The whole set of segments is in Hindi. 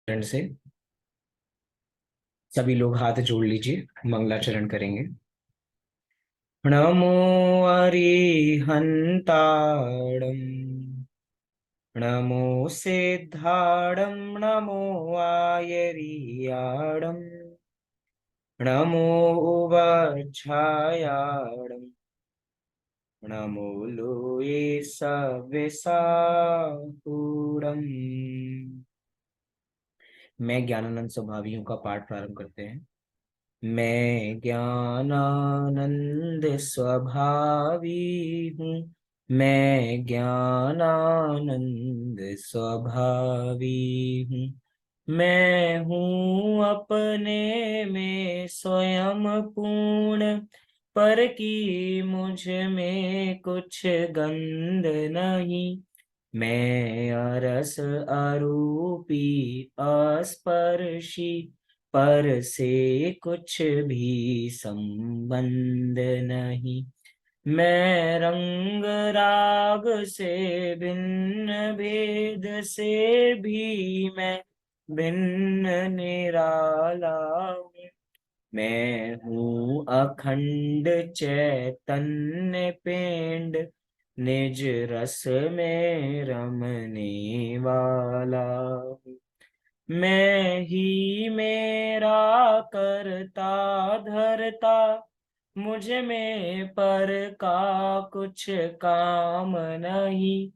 से सभी लोग हाथ जोड़ लीजिए, मंगलाचरण करेंगे। नमो अरिहंताणं, नमो सिद्धाणं, नमो आयरियाणं, नमो उवच्छायाणं, नमो लोये सव्यसाहूणम्। मैं ज्ञानानंद स्वभावियों का पाठ प्रारंभ करते हैं। मैं ज्ञानानंद स्वभावी हूँ, मैं ज्ञानानंद स्वभावी हूँ। मैं हूँ अपने में स्वयं पूर्ण, पर की मुझ में कुछ गंध नहीं। मैं अरस अरूपी अस्पर्शी, पर से कुछ भी संबंध नहीं। मैं रंग राग से भिन्न, भेद से भी मैं भिन्न निराला हूँ। मैं हूँ अखंड चैतन्य पिंड, निज रस में रमने वाला हूँ। मैं ही मेरा करता धरता, मुझ में पर का कुछ काम नहीं।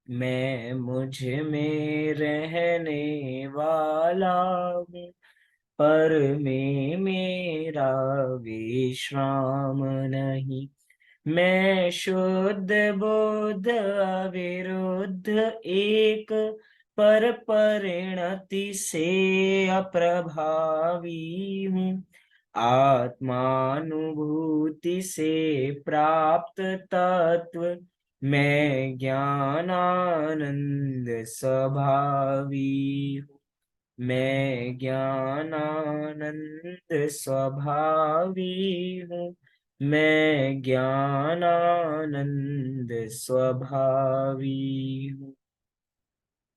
मैं मुझ में रहने वाला हूँ, पर में मेरा विश्राम नहीं। मैं शुद्ध बुद्ध अविरुद्ध एक, पर परिणति से अप्रभावी हूँ। आत्मानुभूति से प्राप्त तत्व, मैं ज्ञानानंद स्वभावी हूँ। मैं ज्ञानानंद स्वभावी हूँ, मैं ज्ञानानंद स्वभावी हूँ।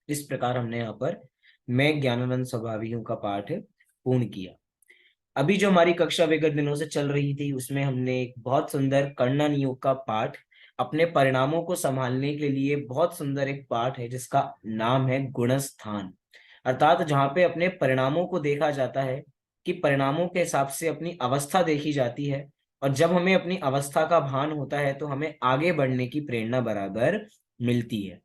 इस प्रकार हमने यहाँ पर मैं ज्ञानानंद स्वभावी हूँ का पाठ पूर्ण किया। अभी जो हमारी कक्षा विगत दिनों से चल रही थी, उसमें हमने एक बहुत सुंदर कर्णन योग का पाठ, अपने परिणामों को संभालने के लिए बहुत सुंदर एक पाठ है जिसका नाम है गुणस्थान। अर्थात जहाँ पे अपने परिणामों को देखा जाता है कि परिणामों के हिसाब से अपनी अवस्था देखी जाती है, और जब हमें अपनी अवस्था का भान होता है तो हमें आगे बढ़ने की प्रेरणा बराबर मिलती है।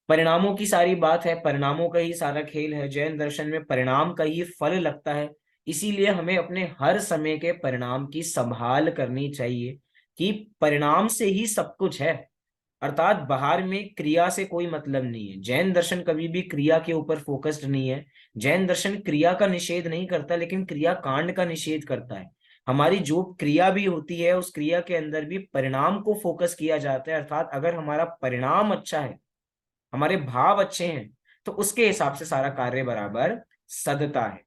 परिणामों की सारी बात है, परिणामों का ही सारा खेल है। जैन दर्शन में परिणाम का ही फल लगता है। इसीलिए हमें अपने हर समय के परिणाम की संभाल करनी चाहिए कि परिणाम से ही सब कुछ है। अर्थात बाहर में क्रिया से कोई मतलब नहीं है। जैन दर्शन कभी भी क्रिया के ऊपर फोकस्ड नहीं है। जैन दर्शन क्रिया का निषेध नहीं करता, लेकिन क्रिया कांड का निषेध करता है। हमारी जो क्रिया भी होती है, उस क्रिया के अंदर भी परिणाम को फोकस किया जाता है। अर्थात अगर हमारा परिणाम अच्छा है, हमारे भाव अच्छे हैं, तो उसके हिसाब से सारा कार्य बराबर सदता है।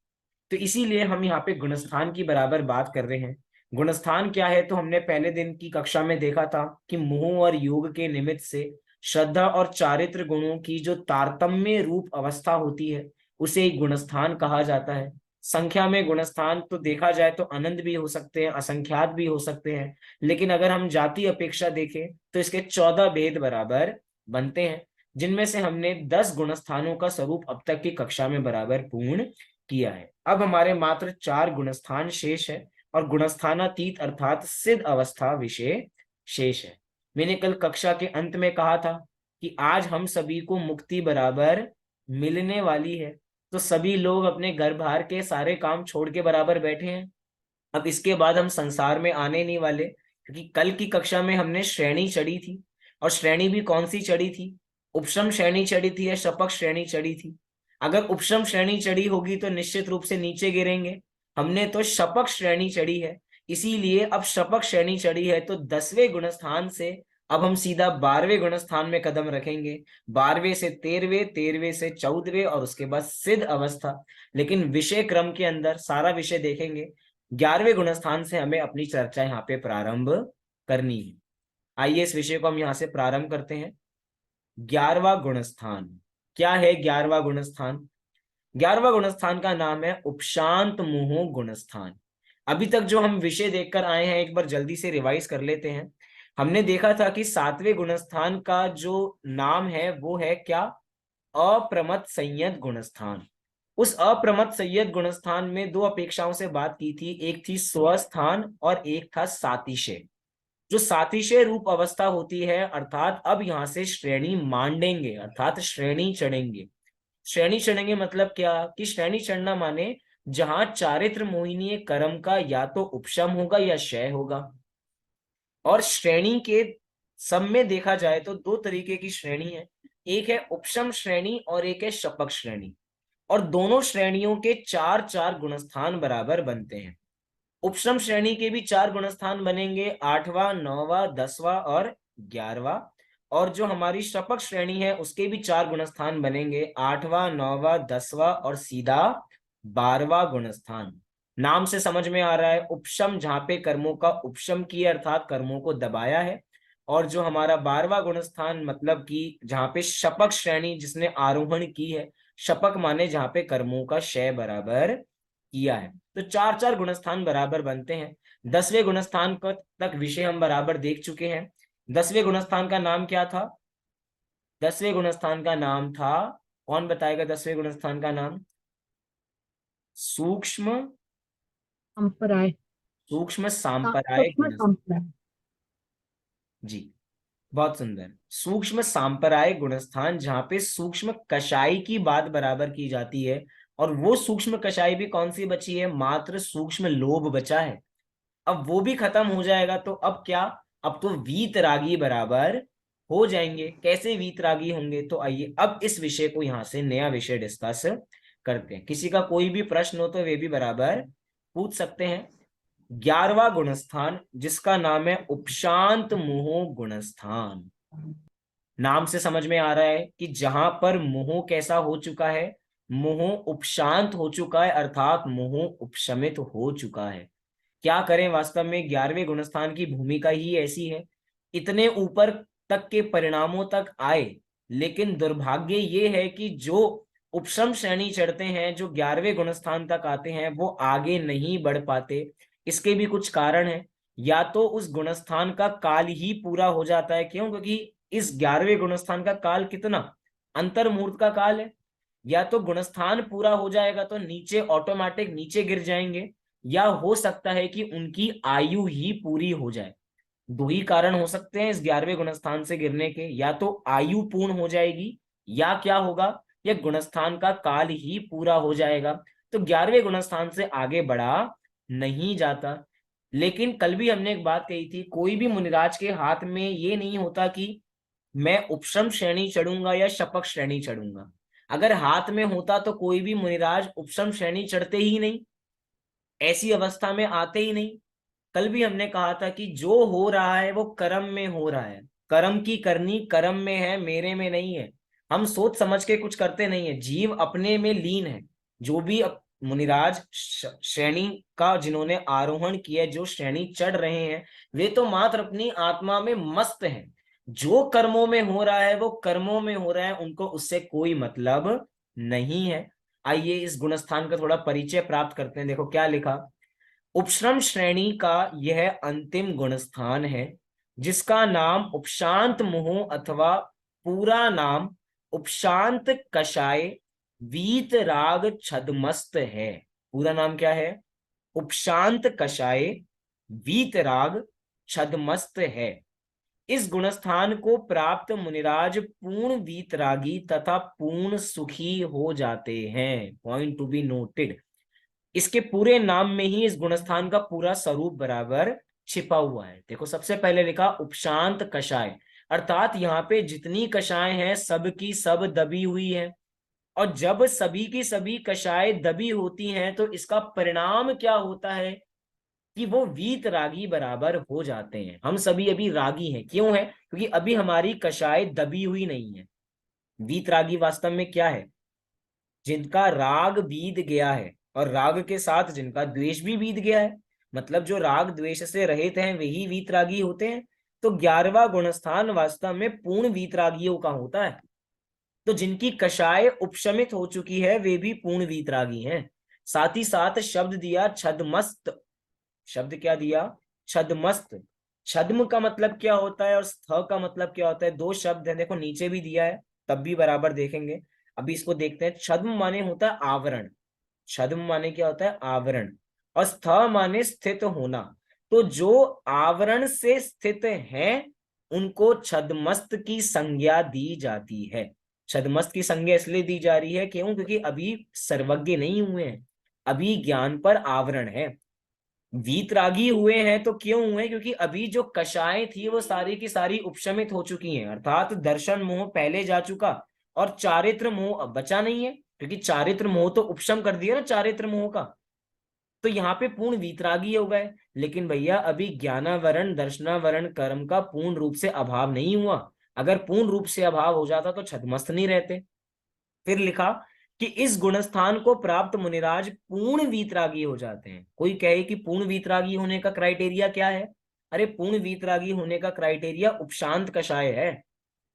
तो इसीलिए हम यहाँ पे गुणस्थान की बराबर बात कर रहे हैं। गुणस्थान क्या है, तो हमने पहले दिन की कक्षा में देखा था कि मोह और योग के निमित्त से श्रद्धा और चारित्र गुणों की जो तारतम्य रूप अवस्था होती है, उसे एक गुणस्थान कहा जाता है। संख्या में गुणस्थान तो देखा जाए तो अनंत भी हो सकते हैं, असंख्यात भी हो सकते हैं, लेकिन अगर हम जाति अपेक्षा देखें तो इसके 14 भेद बराबर बनते हैं, जिनमें से हमने 10 गुणस्थानों का स्वरूप अब तक की कक्षा में बराबर पूर्ण किया है। अब हमारे मात्र 4 गुणस्थान शेष है, और गुणस्थानातीत अर्थात सिद्ध अवस्था विषय शेष है। मैंने कल कक्षा के अंत में कहा था कि आज हम सभी को मुक्ति बराबर मिलने वाली है, तो सभी लोग अपने घर बाहर के सारे काम छोड़ के बराबर बैठे हैं। अब इसके बाद हम संसार में आने नहीं वाले, क्योंकि कल की कक्षा में हमने श्रेणी चढ़ी थी। और श्रेणी भी कौन सी चढ़ी थी? उपशम श्रेणी चढ़ी थी या शपथ श्रेणी चढ़ी थी? अगर उपशम श्रेणी चढ़ी होगी तो निश्चित रूप से नीचे गिरेंगे। हमने तो शपथ श्रेणी चढ़ी है, इसीलिए अब शपथ श्रेणी चढ़ी है तो 10वें गुणस्थान से अब हम सीधा 12वें गुणस्थान में कदम रखेंगे। 12वें से 13वें, 13वें से 14वें, और उसके बाद सिद्ध अवस्था। लेकिन विषय क्रम के अंदर सारा विषय देखेंगे। 11वें गुणस्थान से हमें अपनी चर्चा यहाँ पे प्रारंभ करनी है। आइए इस विषय को हम यहाँ से प्रारंभ करते हैं। 11वां गुणस्थान क्या है? 11वां गुणस्थान 11वां गुणस्थान का नाम है उपशांत मुहुः गुणस्थान। अभी तक जो हम विषय देखकर आए हैं एक बार जल्दी से रिवाइज कर लेते हैं। हमने देखा था कि 7वें गुणस्थान का जो नाम है वो है क्या, अप्रमत्त संयत गुणस्थान। उस अप्रमत्त संयत गुणस्थान में दो अपेक्षाओं से बात की थी, एक थी स्वस्थान और एक था सातिशय। जो सातिशय रूप अवस्था होती है, अर्थात अब यहां से श्रेणी मांडेंगे, अर्थात श्रेणी चढ़ेंगे। श्रेणी चढ़ेंगे मतलब क्या, कि श्रेणी चढ़ना माने जहां चारित्र मोहिनी कर्म का या तो उपशम होगा या क्षय होगा। और श्रेणी के सब में देखा जाए तो दो तरीके की श्रेणी है, एक है उपशम श्रेणी और एक है शपक श्रेणी। और दोनों श्रेणियों के चार चार गुणस्थान बराबर बनते हैं। उपशम श्रेणी के भी चार गुणस्थान बनेंगे, 8वां, 9वां, 10वां और 11वां। और जो हमारी शपक श्रेणी है उसके भी चार गुणस्थान बनेंगे, 8वां, 9वां, 10वां और सीधा 12वां गुणस्थान। नाम से समझ में आ रहा है, उपशम जहां पे कर्मों का उपशम किया अर्थात कर्मों को दबाया है। और जो हमारा 12वां गुणस्थान मतलब कि जहां पे शपक श्रेणी जिसने आरोहण की है, शपक माने जहां पे कर्मों का क्षय बराबर किया है। तो चार चार गुणस्थान बराबर बनते हैं। 10वें गुणस्थान का तक विषय हम बराबर देख चुके हैं। 10वें गुणस्थान का नाम क्या था, 10वें गुणस्थान का नाम था, कौन बताएगा 10वें गुणस्थान का नाम, सूक्ष्म, संप्राय। सूक्ष्म सांपराय सूक्ष्म गुणस्थान। संप्राय। जी, बहुत सुंदर, सूक्ष्म सांपराय गुणस्थान, जहां पे सूक्ष्म कषाई की बात बराबर की जाती है। और वो सूक्ष्म कषाई भी कौन सी बची है, मात्र सूक्ष्म लोभ बचा है। अब वो भी खत्म हो जाएगा तो अब क्या, अब तो वीतरागी बराबर हो जाएंगे। कैसे वीतरागी होंगे, तो आइए अब इस विषय को यहां से नया विषय डिस्कस करते हैं। किसी का कोई भी प्रश्न हो तो वे भी बराबर पूछ सकते हैं। 11वां गुणस्थान जिसका नाम है उपशांत मुहुः गुणस्थान। नाम से समझ में आ रहा है कि जहां पर मोह कैसा हो चुका है, मोह उपशांत हो चुका है, अर्थात मोह उपशमित हो चुका है। क्या करें, वास्तव में 11वें गुणस्थान की भूमिका ही ऐसी है। इतने ऊपर तक के परिणामों तक आए, लेकिन दुर्भाग्य ये है कि जो उपशम श्रेणी चढ़ते हैं, जो 11वें गुणस्थान तक आते हैं, वो आगे नहीं बढ़ पाते। इसके भी कुछ कारण है। या तो उस गुणस्थान का काल ही पूरा हो जाता है, क्यों, क्योंकि इस 11वें गुणस्थान का काल कितना, अंतर्मुहूर्त का काल है। या तो गुणस्थान पूरा हो जाएगा तो नीचे ऑटोमेटिक नीचे गिर जाएंगे, या हो सकता है कि उनकी आयु ही पूरी हो जाए। दो ही कारण हो सकते हैं इस 11वें गुणस्थान से गिरने के, या तो आयु पूर्ण हो जाएगी, या क्या होगा, या गुणस्थान का काल ही पूरा हो जाएगा। तो 11वें गुणस्थान से आगे बढ़ा नहीं जाता। लेकिन कल भी हमने एक बात कही थी, कोई भी मुनिराज के हाथ में ये नहीं होता कि मैं उपशम श्रेणी चढ़ूंगा या शपक श्रेणी चढ़ूंगा। अगर हाथ में होता तो कोई भी मुनिराज उपशम श्रेणी चढ़ते ही नहीं, ऐसी अवस्था में आते ही नहीं। कल भी हमने कहा था कि जो हो रहा है वो कर्म में हो रहा है, कर्म की करनी कर्म में है, मेरे में नहीं है। हम सोच समझ के कुछ करते नहीं है, जीव अपने में लीन है। जो भी मुनिराज श्रेणी का जिन्होंने आरोहण किया, जो श्रेणी चढ़ रहे हैं, वे तो मात्र अपनी आत्मा में मस्त हैं। जो कर्मों में हो रहा है वो कर्मों में हो रहा है, उनको उससे कोई मतलब नहीं है। आइए इस गुणस्थान का थोड़ा परिचय प्राप्त करते हैं। देखो क्या लिखा, उपश्रम श्रेणी का यह अंतिम गुणस्थान है, जिसका नाम उपशांत मुहुः अथवा पूरा नाम उपशांत कषाय वीत राग छदमस्त है। पूरा नाम क्या है, उपशांत कषाय वीत राग छदमस्त है। इस गुणस्थान को प्राप्त मुनिराज पूर्ण वीतरागी तथा पूर्ण सुखी हो जाते हैं। पॉइंट टू बी नोटेड, इसके पूरे नाम में ही इस गुणस्थान का पूरा स्वरूप बराबर छिपा हुआ है। देखो सबसे पहले लिखा उपशांत कषाय, अर्थात यहाँ पे जितनी कषाय हैं सब की सब दबी हुई है। और जब सभी की सभी कषाय दबी होती हैं तो इसका परिणाम क्या होता है, कि वो वीत रागी बराबर हो जाते हैं। हम सभी अभी रागी हैं, क्यों है, क्योंकि अभी हमारी कषाय दबी हुई नहीं है। वीत रागी वास्तव में क्या है, जिनका राग बीत गया है, और राग के साथ जिनका द्वेष भी बीत गया है। मतलब जो राग द्वेष से रहित हैं वही वीतरागी होते हैं। तो 11वां गुणस्थान वास्तव में पूर्ण वीतरागियों का होता है। तो जिनकी कषाय उपशमित हो चुकी है वे भी पूर्ण वीतरागी हैं। साथ ही साथ शब्द दिया छद्मस्त। शब्द क्या दिया? छद्मस्त। छद्म का मतलब क्या होता है और स्थ का मतलब क्या होता है? दो शब्द है, देखो नीचे भी दिया है, तब भी बराबर देखेंगे। अभी इसको देखते हैं। छद्म माने होता है आवरण। छद्म माने क्या होता है? आवरण। और स्थ माने स्थित होना। तो जो आवरण से स्थित हैं उनको छद्मस्त की संज्ञा दी जाती है। छद्मस्त की संज्ञा इसलिए दी जा रही है, क्यों? क्योंकि अभी सर्वज्ञ नहीं हुए हैं, अभी ज्ञान पर आवरण है। वीतरागी हुए हैं तो क्यों हुए? क्योंकि अभी जो कषाय थी वो सारी की सारी उपशमित हो चुकी हैं, अर्थात दर्शन मोह पहले जा चुका और चारित्र मोह अब बचा नहीं है, क्योंकि चारित्र मोह तो उपशम कर दिया ना चारित्र मोह का। तो यहाँ पे पूर्ण वीतरागी हो गए। लेकिन भैया अभी ज्ञानावरण दर्शनावरण कर्म का पूर्ण रूप से अभाव नहीं हुआ। अगर पूर्ण रूप से अभाव हो जाता तो छद्मस्त नहीं रहते। फिर लिखा कि इस गुणस्थान को प्राप्त मुनिराज पूर्ण वीतरागी हो जाते हैं। कोई कहे कि पूर्ण वीतरागी होने का क्राइटेरिया क्या है? अरे पूर्ण वीतरागी होने का क्राइटेरिया उपशांत कषाय है।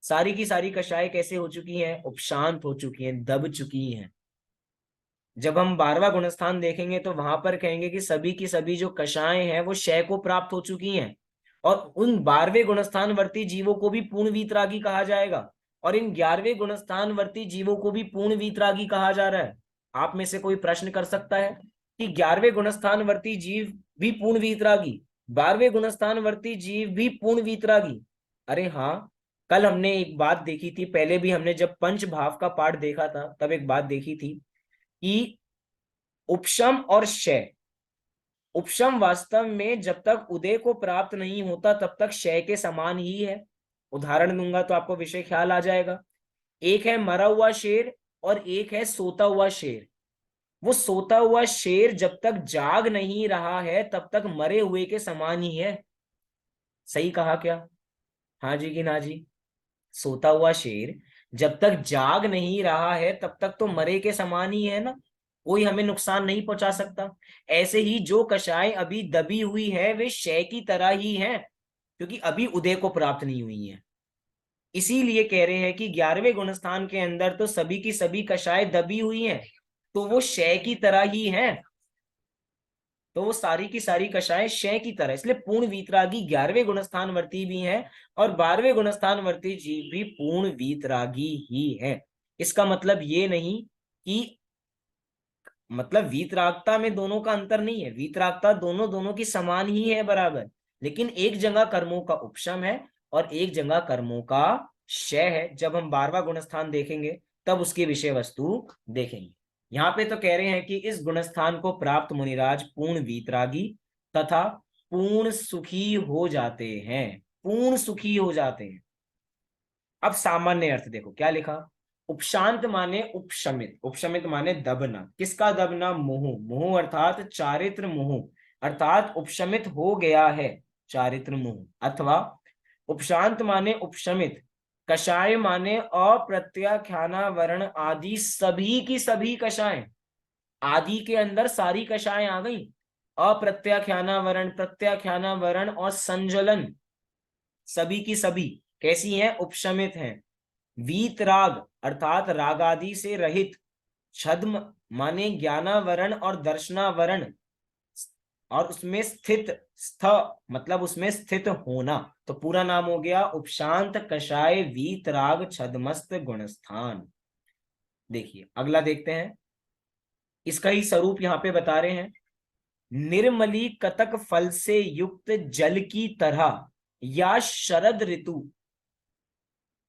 सारी की सारी कषाय कैसे हो चुकी हैं? उपशांत हो चुकी हैं, दब चुकी हैं। जब हम 12वां गुणस्थान देखेंगे तो वहां पर कहेंगे कि सभी की सभी जो कषाएं हैं वो क्षय को प्राप्त हो चुकी हैं। और उन 12वें गुणस्थान वर्ती जीवों को भी पूर्ण वीतरागी कहा जाएगा, और इन 11वें गुणस्थान वर्ती जीवों को भी पूर्ण वीतरागी कहा जा रहा है। आप में से कोई प्रश्न कर सकता है कि 11वें गुणस्थान वर्ती जीव भी पूर्ण वीतरागी, 12वें गुणस्थान वर्ती जीव भी पूर्ण वीतरागी? अरे हाँ, कल हमने एक बात देखी थी, पहले भी हमने जब पंच भाव का पाठ देखा था तब एक बात देखी थी कि उपशम और क्षय, उपशम वास्तव में जब तक उदय को प्राप्त नहीं होता तब तक क्षय के समान ही है। उदाहरण दूंगा तो आपको विषय ख्याल आ जाएगा। एक है मरा हुआ शेर और एक है सोता हुआ शेर। वो सोता हुआ शेर जब तक जाग नहीं रहा है तब तक मरे हुए के समान ही है। सही कहा क्या? हाँ जी कि ना जी? सोता हुआ शेर जब तक जाग नहीं रहा है तब तक तो मरे के समान ही है ना, कोई हमें नुकसान नहीं पहुंचा सकता। ऐसे ही जो कषाय अभी दबी हुई है वे क्षय की तरह ही हैं, क्योंकि अभी उदय को प्राप्त नहीं हुई है। इसीलिए कह रहे हैं कि 11वें गुणस्थान के अंदर तो सभी की सभी कषाय दबी हुई हैं, तो वो क्षय की तरह ही हैं। तो वो सारी की सारी कषाय क्षय की तरह, इसलिए पूर्ण वीतरागी 11वें गुणस्थान वर्ती भी है और 12वें गुणस्थान वर्ती जीव भी पूर्ण वीतरागी ही है। इसका मतलब ये नहीं कि मतलब वीतरागता में दोनों का अंतर नहीं है, वीतरागता दोनों दोनों की समान ही है बराबर। लेकिन एक जगह कर्मों का उपशम है और एक जगह कर्मों का क्षय है। जब हम 12वां गुणस्थान देखेंगे तब उसकी विषय वस्तु देखेंगे। यहाँ पे तो कह रहे हैं कि इस गुणस्थान को प्राप्त मुनिराज पूर्ण वीतरागी तथा पूर्ण सुखी हो जाते हैं। पूर्ण सुखी हो जाते हैं। अब सामान्य अर्थ देखो क्या लिखा। उपशांत माने उपशमित, उपशमित माने दबना। किसका दबना? मोह। मोह अर्थात चारित्र मोह, अर्थात उपशमित हो गया है चारित्र मोह। अथवा उपशांत माने उपशमित, कषाय माने अप्रत्याख्याना वर्ण आदि सभी की सभी कषाय। आदि के अंदर सारी कषाय आ गई। अप्रत्याख्याना वर्ण, प्रत्याख्याना वर्ण और संजलन सभी की सभी कैसी हैं? उपशमित हैं। वीतराग अर्थात राग आदि से रहित। छद्म माने ज्ञानावरण और दर्शनावरण और उसमें स्थित, स्थ मतलब उसमें स्थित होना। तो पूरा नाम हो गया उपशांत कषाय वीतराग छद्मस्त गुणस्थान। देखिए अगला देखते हैं, इसका ही स्वरूप यहाँ पे बता रहे हैं। निर्मली कतक फल से युक्त जल की तरह या शरद ऋतु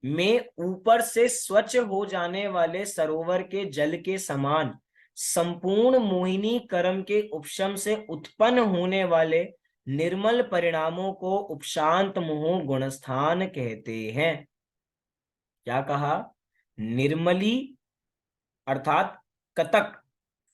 में ऊपर से स्वच्छ हो जाने वाले सरोवर के जल के समान संपूर्ण मोहिनी कर्म के उपशम से उत्पन्न होने वाले निर्मल परिणामों को उपशांत मोह गुणस्थान कहते हैं। क्या कहा? निर्मली अर्थात कतक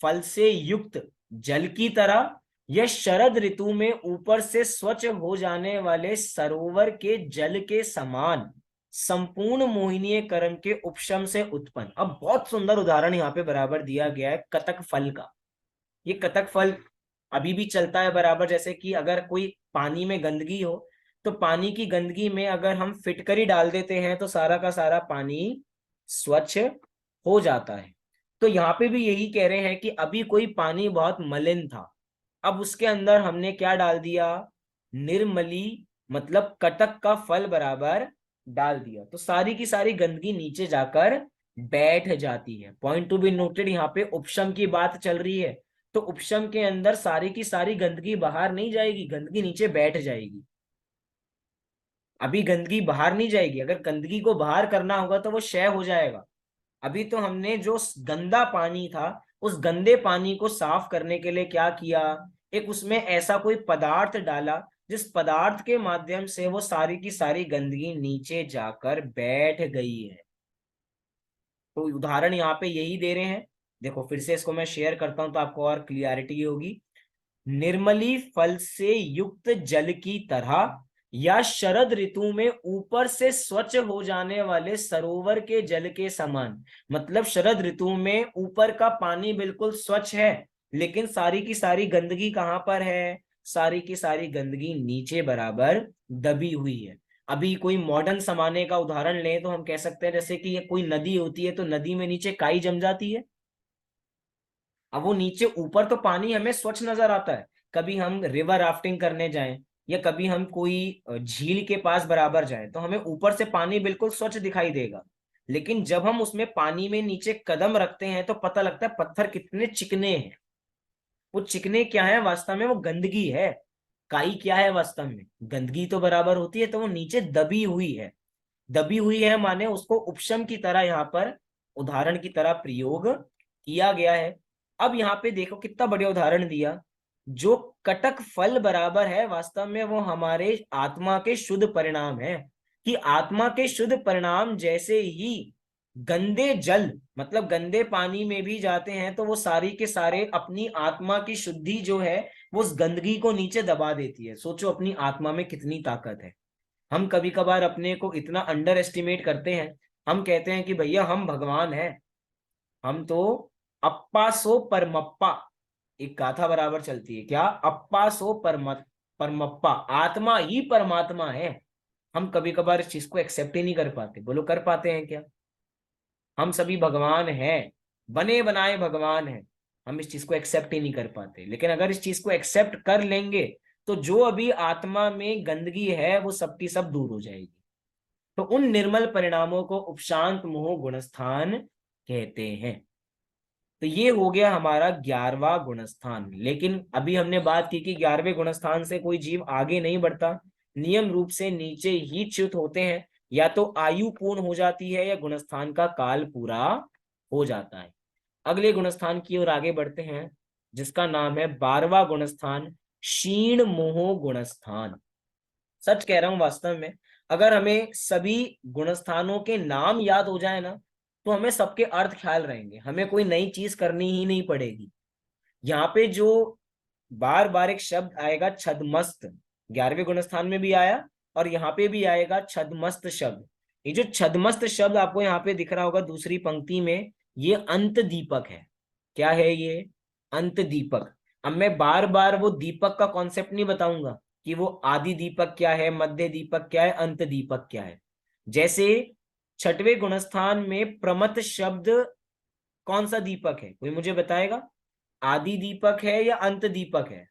फल से युक्त जल की तरह यह शरद ऋतु में ऊपर से स्वच्छ हो जाने वाले सरोवर के जल के समान संपूर्ण मोहिनीय कर्म के उपशम से उत्पन्न। अब बहुत सुंदर उदाहरण यहाँ पे बराबर दिया गया है कतक फल का। ये कतक फल अभी भी चलता है बराबर। जैसे कि अगर कोई पानी में गंदगी हो तो पानी की गंदगी में अगर हम फिटकरी डाल देते हैं तो सारा का सारा पानी स्वच्छ हो जाता है। तो यहाँ पे भी यही कह रहे हैं कि अभी कोई पानी बहुत मलिन था, अब उसके अंदर हमने क्या डाल दिया, निर्मली मतलब कटक का फल बराबर डाल दिया, तो सारी की सारी गंदगी नीचे जाकर बैठ जाती है। पॉइंट टू बी नोटेड, यहाँ पे उपशम की बात चल रही है, तो उपशम के अंदर सारी की सारी गंदगी बाहर नहीं जाएगी, गंदगी नीचे बैठ जाएगी। अभी गंदगी बाहर नहीं जाएगी, अगर गंदगी को बाहर करना होगा तो वो क्षय हो जाएगा। अभी तो हमने जो गंदा पानी था, उस गंदे पानी को साफ करने के लिए क्या किया, एक उसमें ऐसा कोई पदार्थ डाला जिस पदार्थ के माध्यम से वो सारी की सारी गंदगी नीचे जाकर बैठ गई है। तो उदाहरण यहाँ पे यही दे रहे हैं। देखो फिर से इसको मैं शेयर करता हूं तो आपको और क्लियरिटी होगी। निर्मली फल से युक्त जल की तरह या शरद ऋतु में ऊपर से स्वच्छ हो जाने वाले सरोवर के जल के समान। मतलब शरद ऋतु में ऊपर का पानी बिल्कुल स्वच्छ है, लेकिन सारी की सारी गंदगी कहाँ पर है, सारी की सारी गंदगी नीचे बराबर दबी हुई है। अभी कोई मॉडर्न जमाने का उदाहरण लें तो हम कह सकते हैं जैसे कि ये कोई नदी होती है, तो नदी में नीचे काई जम जाती है। अब वो नीचे ऊपर तो पानी हमें स्वच्छ नजर आता है, कभी हम रिवर राफ्टिंग करने जाएं या कभी हम कोई झील के पास बराबर जाएं तो हमें ऊपर से पानी बिल्कुल स्वच्छ दिखाई देगा, लेकिन जब हम उसमें पानी में नीचे कदम रखते हैं तो पता लगता है पत्थर कितने चिकने हैं। वो चिकने क्या है वास्तव में, वो गंदगी है। काई क्या है वास्तव में, गंदगी तो बराबर होती है, तो वो नीचे दबी हुई है। दबी हुई है माने उसको उपशम की तरह यहाँ पर उदाहरण की तरह प्रयोग किया गया है। अब यहाँ पे देखो कितना बढ़िया उदाहरण दिया। जो कटक फल बराबर है वास्तव में वो हमारे आत्मा के शुद्ध परिणाम है, कि आत्मा के शुद्ध परिणाम जैसे ही गंदे जल मतलब गंदे पानी में भी जाते हैं तो वो सारी के सारे अपनी आत्मा की शुद्धि जो है वो उस गंदगी को नीचे दबा देती है। सोचो अपनी आत्मा में कितनी ताकत है। हम कभी कभार अपने को इतना अंडर एस्टिमेट करते हैं, हम कहते हैं कि भैया हम भगवान हैं, हम तो अप्पा सो परमप्पा, एक गाथा बराबर चलती है क्या, अप्पा सो परमप्पा, आत्मा ही परमात्मा है। हम कभी कभार इस चीज को एक्सेप्ट ही नहीं कर पाते। बोलो कर पाते हैं क्या, हम सभी भगवान हैं, बने बनाए भगवान हैं, हम इस चीज को एक्सेप्ट ही नहीं कर पाते। लेकिन अगर इस चीज को एक्सेप्ट कर लेंगे तो जो अभी आत्मा में गंदगी है वो सबकी सब दूर हो जाएगी। तो उन निर्मल परिणामों को उपशांत मोह गुणस्थान कहते हैं। तो ये हो गया हमारा 11वां गुणस्थान। लेकिन अभी हमने बात की कि 11वें गुणस्थान से कोई जीव आगे नहीं बढ़ता, नियम रूप से नीचे ही च्युत होते हैं, या तो आयु पूर्ण हो जाती है या गुणस्थान का काल पूरा हो जाता है। अगले गुणस्थान की ओर आगे बढ़ते हैं जिसका नाम है 12वां गुणस्थान, क्षीण मोह गुणस्थान। सच कह रहा हूं वास्तव में, अगर हमें सभी गुणस्थानों के नाम याद हो जाए ना तो हमें सबके अर्थ ख्याल रहेंगे, हमें कोई नई चीज करनी ही नहीं पड़ेगी। यहाँ पे जो बार बार एक शब्द आएगा छदमस्त, 11वें गुणस्थान में भी आया और यहाँ पे भी आएगा छदमस्त शब्द। ये जो छदमस्त शब्द आपको यहाँ पे दिख रहा होगा दूसरी पंक्ति में, ये अंत दीपक है। क्या है ये, अंत दीपक। अब मैं बार बार वो दीपक का कॉन्सेप्ट नहीं बताऊंगा कि वो आदि दीपक क्या है, मध्य दीपक क्या है, अंत दीपक क्या है। जैसे छठवें गुणस्थान में प्रमथ शब्द कौन सा दीपक है, कोई मुझे बताएगा, आदि दीपक है या अंत दीपक है।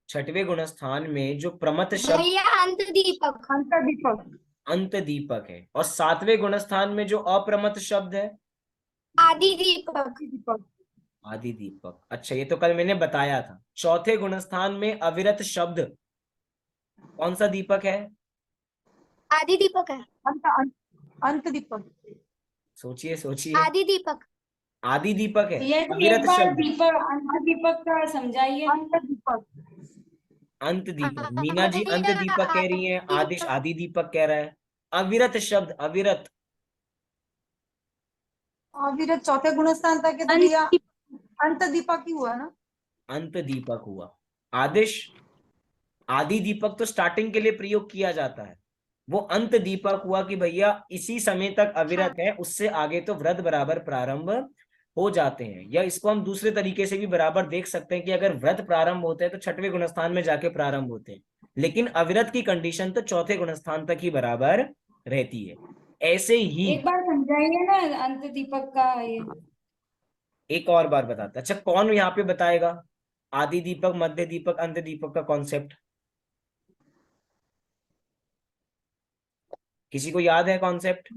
छठवें गुणस्थान में जो प्रमथ शब्द, भैया अंत दीपक। अंत दीपक। अंत दीपक है। और सातवें गुणस्थान में जो अप्रमथ शब्द है, आदि दीपक। दीपक। आदि दीपक। अच्छा ये तो कल मैंने बताया था। चौथे गुणस्थान में अविरत शब्द कौन सा दीपक है, आदि दीपक है। अंत अंत अंत दीपक। सोचिए सोचिए, आदि दीपक। आदि दीपक है, ये भी एक अविरत बार शब्द, दीपक अंत दीपक का समझाइए। अंत दीपक। अंत दीपक। मीना जी अंत भैया दीपक कह रही हैं, आदिश दीपक। आदि दीपक कह रहा है। अविरत शब्द, अविरत, अविरत चौथे गुणस्थान तक है तो भैया अंत दीपक ही हुआ ना। अंत दीपक हुआ। आदिश, आदि दीपक तो स्टार्टिंग के लिए प्रयोग किया जाता है, वो अंत दीपक हुआ कि भैया इसी समय तक अविरत है, उससे आगे तो व्रत बराबर प्रारंभ हो जाते हैं। या इसको हम दूसरे तरीके से भी बराबर देख सकते हैं कि अगर व्रत प्रारंभ होते हैं तो छठवें गुणस्थान में जाके प्रारंभ होते हैं, लेकिन अविरत की कंडीशन तो चौथे गुणस्थान तक ही बराबर रहती है। ऐसे ही एक बार समझाइए ना अंत दीपक का ये। एक और बार बताता। अच्छा, कौन यहाँ पे बताएगा आदि दीपक, मध्य दीपक, अंत दीपक का कॉन्सेप्ट? किसी को याद है कॉन्सेप्ट?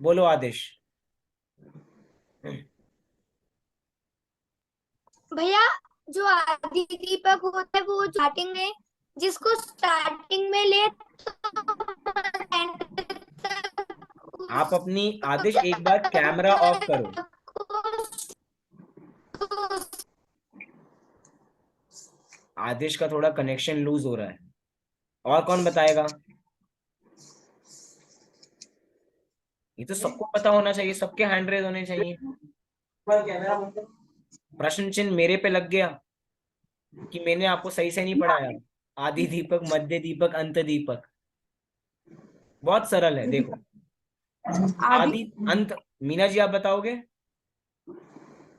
बोलो आदेश। भैया, जो आदि दीपक होता है वो स्टार्टिंग में, जिसको स्टार्टिंग में ले तो end तक आप अपनी आदेश एक बार कैमरा ऑफ करो। आदेश का थोड़ा कनेक्शन लूज हो रहा है। और कौन बताएगा? ये तो सबको पता होना चाहिए, सबके हैंड रेज होने चाहिए। प्रश्न चिन्ह मेरे पे लग गया कि मैंने आपको सही से नहीं पढ़ाया। आदि दीपक, मध्य दीपक, अंत दीपक बहुत सरल है, देखो। आदि आदि अंत, मीना जी आप बताओगे?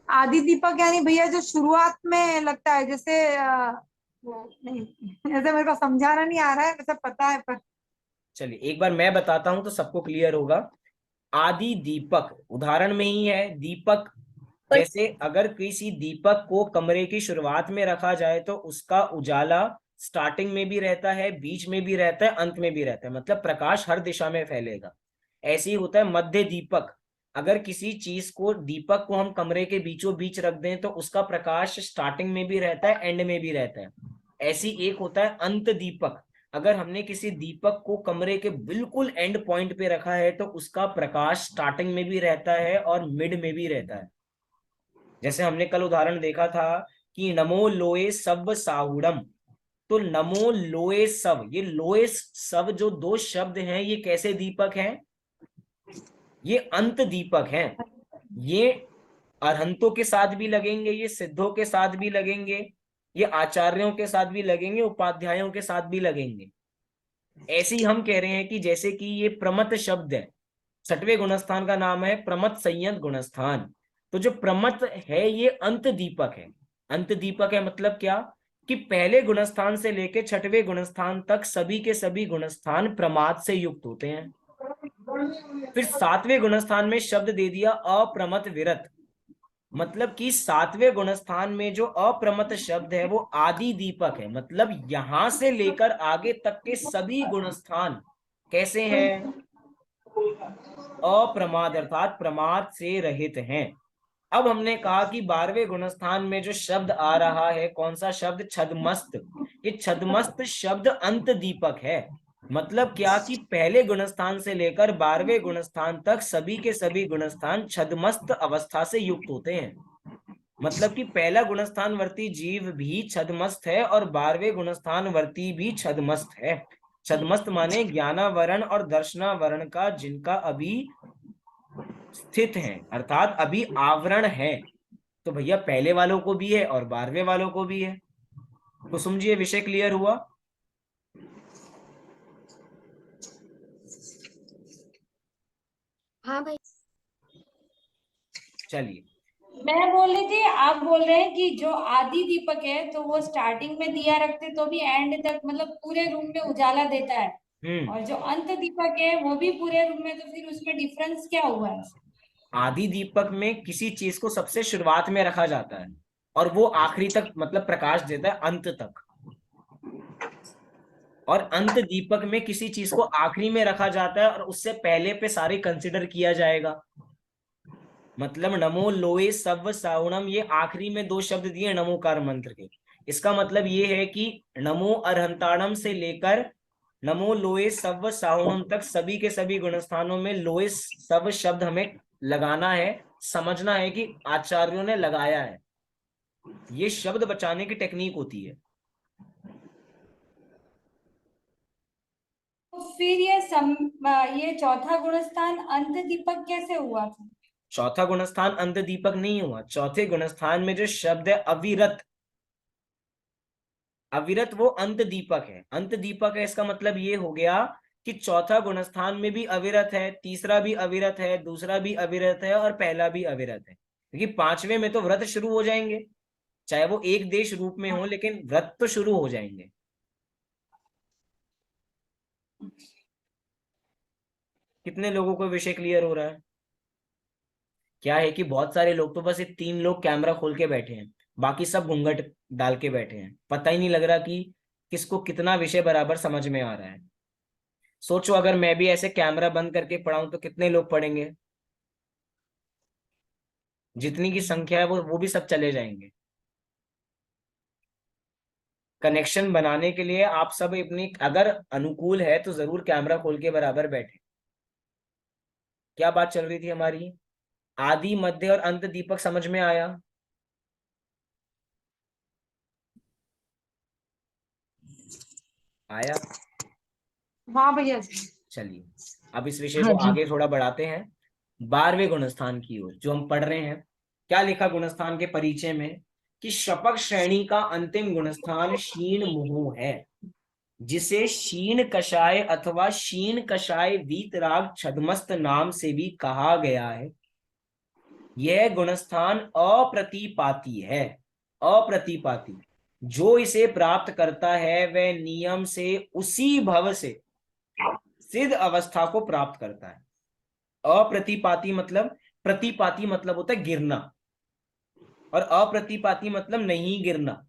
आदि दीपक यानी भैया जो शुरुआत में लगता है, जैसे वो नहीं, ऐसे मेरे को समझाना नहीं आ रहा है, वैसे पता है पर। चलिए एक बार मैं बताता हूं तो सबको क्लियर होगा। आदि दीपक उदाहरण में ही है। दीपक, जैसे अगर किसी दीपक को कमरे की शुरुआत में रखा जाए तो उसका उजाला स्टार्टिंग में भी रहता है, बीच में भी रहता है, अंत में भी रहता है, मतलब प्रकाश हर दिशा में फैलेगा। ऐसे ही होता है मध्य दीपक। अगर किसी चीज को, दीपक को हम कमरे के बीचों बीच रख दें तो उसका प्रकाश स्टार्टिंग में भी रहता है, एंड में भी रहता है। ऐसी एक होता है अंत दीपक। अगर हमने किसी दीपक को कमरे के बिल्कुल एंड पॉइंट पे रखा है तो उसका प्रकाश स्टार्टिंग में भी रहता है और मिड में भी रहता है। जैसे हमने कल उदाहरण देखा था कि नमो लोए सब साहुड़म। तो नमो लोए सब, ये लोए सब जो दो शब्द हैं ये कैसे दीपक हैं? ये अंत दीपक हैं। ये अरहंतों के साथ भी लगेंगे, ये सिद्धों के साथ भी लगेंगे, ये आचार्यों के साथ भी लगेंगे, उपाध्यायों के साथ भी लगेंगे। ऐसे ही हम कह रहे हैं कि जैसे कि ये प्रमथ शब्द है, छठवें गुणस्थान का नाम है प्रमथ संयत गुणस्थान। तो जो प्रमथ है ये अंत दीपक है। अंत दीपक है मतलब क्या? कि पहले गुणस्थान से लेकर छठवें गुणस्थान तक सभी के सभी गुणस्थान प्रमाद से युक्त होते हैं। फिर सातवें गुणस्थान में शब्द दे दिया अप्रमथ विरत, मतलब कि सातवें गुणस्थान में जो अप्रमथ शब्द है वो आदि दीपक है। मतलब यहां से लेकर आगे तक के सभी गुणस्थान कैसे हैं? अप्रमाद, अर्थात प्रमाद से रहित हैं। अब हमने कहा कि 12वें गुणस्थान में जो शब्द आ रहा है, कौन सा शब्द? छदमस्त। ये छदमस्त शब्द अंत दीपक है। मतलब क्या कि पहले गुणस्थान से लेकर 12वें गुणस्थान तक सभी के सभी गुणस्थान छदमस्त अवस्था से युक्त होते हैं। मतलब कि पहला गुणस्थान वर्ती जीव भी छदमस्त है और 12वें गुणस्थान वर्ती भी छदमस्त है। छदमस्त माने ज्ञानावरण और दर्शनावरण का जिनका अभी स्थित है, अर्थात अभी आवरण है। तो भैया पहले वालों को भी है और 12वें वालों को भी है। तो समझिए, विषय क्लियर हुआ। हाँ भाई। चलिए। मैं बोल रही थी, आप बोल रहे हैं कि जो आदि दीपक है तो वो स्टार्टिंग में दिया रखते तो भी एंड तक मतलब पूरे रूम में उजाला देता है, हम्म। और जो अंत दीपक है वो भी पूरे रूम में, तो फिर उसमें डिफरेंस क्या हुआ है? आदि दीपक में किसी चीज को सबसे शुरुआत में रखा जाता है और वो आखिरी तक मतलब प्रकाश देता है, अंत तक। और अंत दीपक में किसी चीज को आखिरी में रखा जाता है और उससे पहले पे सारे कंसिडर किया जाएगा। मतलब नमो लोए सव साउणम, ये आखिरी में दो शब्द दिए नमोकार मंत्र के। इसका मतलब ये है कि नमो अरहंताणम से लेकर नमो लोए सव साउणम तक सभी के सभी गुणस्थानों में लोए सव शब्द हमें लगाना है, समझना है कि आचार्यों ने लगाया है। ये शब्द बचाने की टेक्निक होती है। तो फिर ये चौथा गुणस्थान अंत दीपक कैसे हुआ था? चौथा गुणस्थान अंत दीपक नहीं हुआ। चौथे गुणस्थान में जो शब्द है अविरत, अविरत वो अंत दीपक है। अंत दीपक है इसका मतलब ये हो गया कि चौथा गुणस्थान में भी अविरत है, तीसरा भी अविरत है, दूसरा भी अविरत है और पहला भी अविरत है। क्योंकि पांचवें में तो व्रत शुरू हो जाएंगे, चाहे वो एक देश रूप में हो, लेकिन व्रत तो शुरू हो जाएंगे। कितने लोगों को विषय क्लियर हो रहा है? क्या है कि बहुत सारे लोग तो बस ये 3 लोग कैमरा खोल के बैठे हैं, बाकी सब घूंघट डाल के बैठे हैं, पता ही नहीं लग रहा कि किसको कितना विषय बराबर समझ में आ रहा है। सोचो अगर मैं भी ऐसे कैमरा बंद करके पढ़ाऊं तो कितने लोग पढ़ेंगे? जितनी की संख्या है वो भी सब चले जाएंगे। कनेक्शन बनाने के लिए आप सब अपनी, अगर अनुकूल है तो जरूर कैमरा खोल के बराबर बैठे। क्या बात चल रही थी हमारी? आदि मध्य और अंत दीपक समझ में आया? आया? हाँ भैया। चलिए अब इस विषय हाँ को जी। आगे थोड़ा बढ़ाते हैं 12वें गुणस्थान की ओर जो हम पढ़ रहे हैं। क्या लिखा गुणस्थान के परिचय में कि शपक श्रेणी का अंतिम गुणस्थान क्षीण मुहु है, जिसे क्षीण कषाय अथवा क्षीण कषाय वीतराग छदमस्त नाम से भी कहा गया है। यह गुणस्थान अप्रतिपाती है। अप्रतिपाती, जो इसे प्राप्त करता है वह नियम से उसी भव से सिद्ध अवस्था को प्राप्त करता है। अप्रतिपाती मतलब, प्रतिपाती मतलब होता है गिरना, और अप्रतिपाती मतलब नहीं गिरना।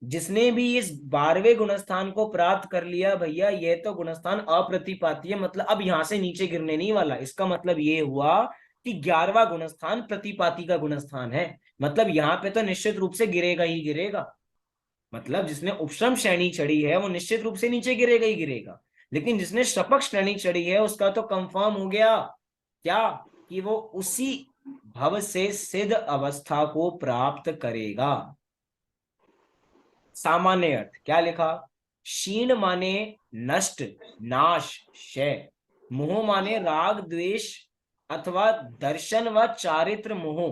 जिसने भी इस 12वें गुणस्थान को प्राप्त कर लिया भैया, यह तो गुणस्थान अप्रतिपाती है, मतलब अब यहां से नीचे गिरने नहीं वाला। इसका मतलब ये हुआ कि 11वां गुणस्थान प्रतिपाती का गुणस्थान है, मतलब यहाँ पे तो निश्चित रूप से गिरेगा ही गिरेगा। मतलब जिसने उपशम श्रेणी चढ़ी है वो निश्चित रूप से नीचे गिरेगा ही गिरेगा, लेकिन जिसने शपक श्रेणी चढ़ी है उसका तो कंफर्म हो गया क्या, कि वो उसी भव से सिद्ध अवस्था को प्राप्त करेगा। सामान्य अर्थ क्या लिखा? क्षीण माने नष्ट, नाश, क्षय। मोह माने राग द्वेष अथवा दर्शन व चारित्र मोह।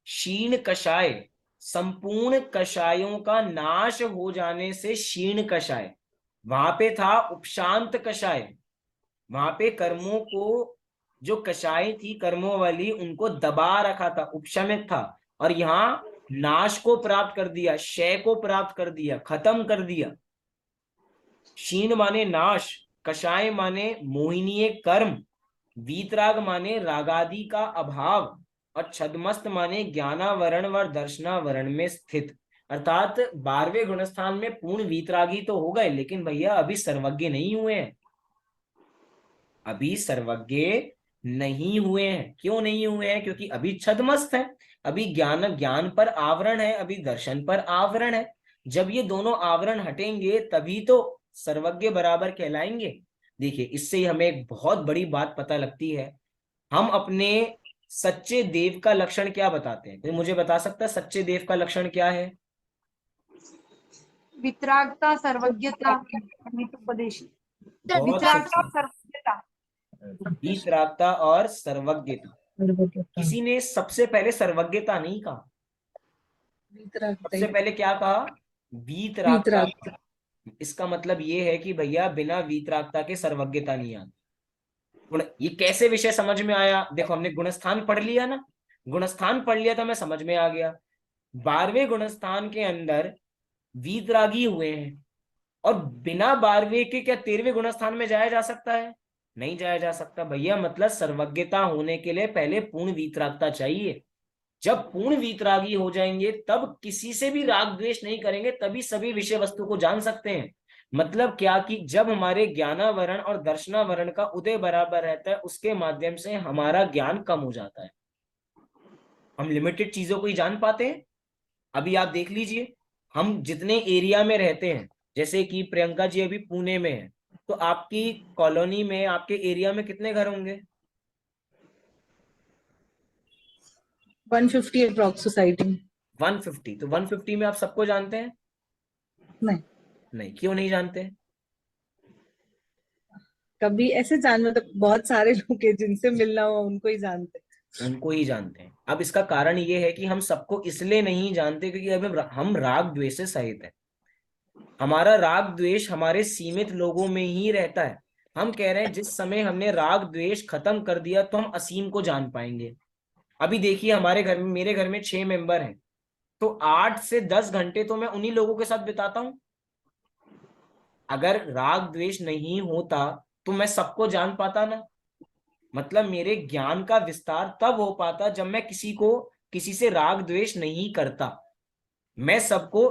क्षीण कषाय, संपूर्ण कषायों का नाश हो जाने से क्षीण कषाय। वहां पे था उपशांत कषाय, वहां पे कर्मों को, जो कषाय थी कर्मों वाली, उनको दबा रखा था, उपशमित था। और यहाँ नाश को प्राप्त कर दिया, क्षय को प्राप्त कर दिया, खत्म कर दिया। क्षीण माने नाश, कषाय माने मोहिनीय कर्म, वीतराग माने रागादि का अभाव, और छदमस्त माने ज्ञानावरण व दर्शनावरण में स्थित। अर्थात 12वें गुणस्थान में पूर्ण वीतरागी तो हो गए, लेकिन भैया अभी सर्वज्ञ नहीं हुए हैं। अभी सर्वज्ञ नहीं हुए हैं। क्यों नहीं हुए हैं? क्योंकि अभी छदमस्त है, अभी ज्ञान ज्ञान पर आवरण है, अभी दर्शन पर आवरण है। जब ये दोनों आवरण हटेंगे तभी तो सर्वज्ञ बराबर कहलाएंगे। देखिए इससे ही हमें एक बहुत बड़ी बात पता लगती है। हम अपने सच्चे देव का लक्षण क्या बताते हैं? कोई मुझे बता सकता है सच्चे देव का लक्षण क्या है? वितरागता, सर्वज्ञता, उपदेश। बहुत वितरागता और सच्चे, सर्वज्ञता। वीतरागता और सर्वज्ञता। किसी ने सबसे पहले सर्वज्ञता नहीं कहा, सबसे पहले क्या कहा? वीतरागता। इसका मतलब ये है कि भैया बिना वीतरागता के सर्वज्ञता नहीं आती। ये कैसे विषय समझ में आया? देखो हमने गुणस्थान पढ़ लिया ना, गुणस्थान पढ़ लिया था, मैं समझ में आ गया। 12वें गुणस्थान के अंदर वीतरागी हुए हैं, और बिना 12वें के क्या 13वें गुणस्थान में जाया जा सकता है? नहीं जाया जा सकता भैया। मतलब सर्वज्ञता होने के लिए पहले पूर्ण वीतरागता चाहिए। जब पूर्ण वीतरागी हो जाएंगे तब किसी से भी राग द्वेष नहीं करेंगे, तभी सभी विषय वस्तु को जान सकते हैं। मतलब क्या कि जब हमारे ज्ञानावरण और दर्शनावरण का उदय बराबर रहता है, उसके माध्यम से हमारा ज्ञान कम हो जाता है, हम लिमिटेड चीजों को ही जान पाते हैं। अभी आप देख लीजिए, हम जितने एरिया में रहते हैं, जैसे कि प्रियंका जी अभी पुणे में है, तो आपकी कॉलोनी में, आपके एरिया में कितने घर होंगे? 150 अप्रॉक्स सोसाइटी। 150। तो 150 में आप सबको जानते हैं? नहीं, नहीं। क्यों नहीं जानते? कभी ऐसे जान, मतलब बहुत सारे लोग हैं जिनसे मिलना हुआ उनको ही जानते हैं। उनको ही जानते हैं। अब इसका कारण ये है कि हम सबको इसलिए नहीं जानते क्योंकि अब हम राग द्वेष से सहित है। हमारा राग द्वेष हमारे सीमित लोगों में ही रहता है। हम कह रहे हैं जिस समय हमने राग द्वेष खत्म कर दिया तो हम असीम को जान पाएंगे। अभी देखिए हमारे घर में, मेरे घर में 6 मेंबर हैं, तो 8 से 10 घंटे तो मैं उन्हीं लोगों के साथ बिताता हूं। अगर राग द्वेष नहीं होता तो मैं सबको जान पाता ना। मतलब मेरे ज्ञान का विस्तार तब हो पाता जब मैं किसी से राग द्वेष नहीं करता, मैं सबको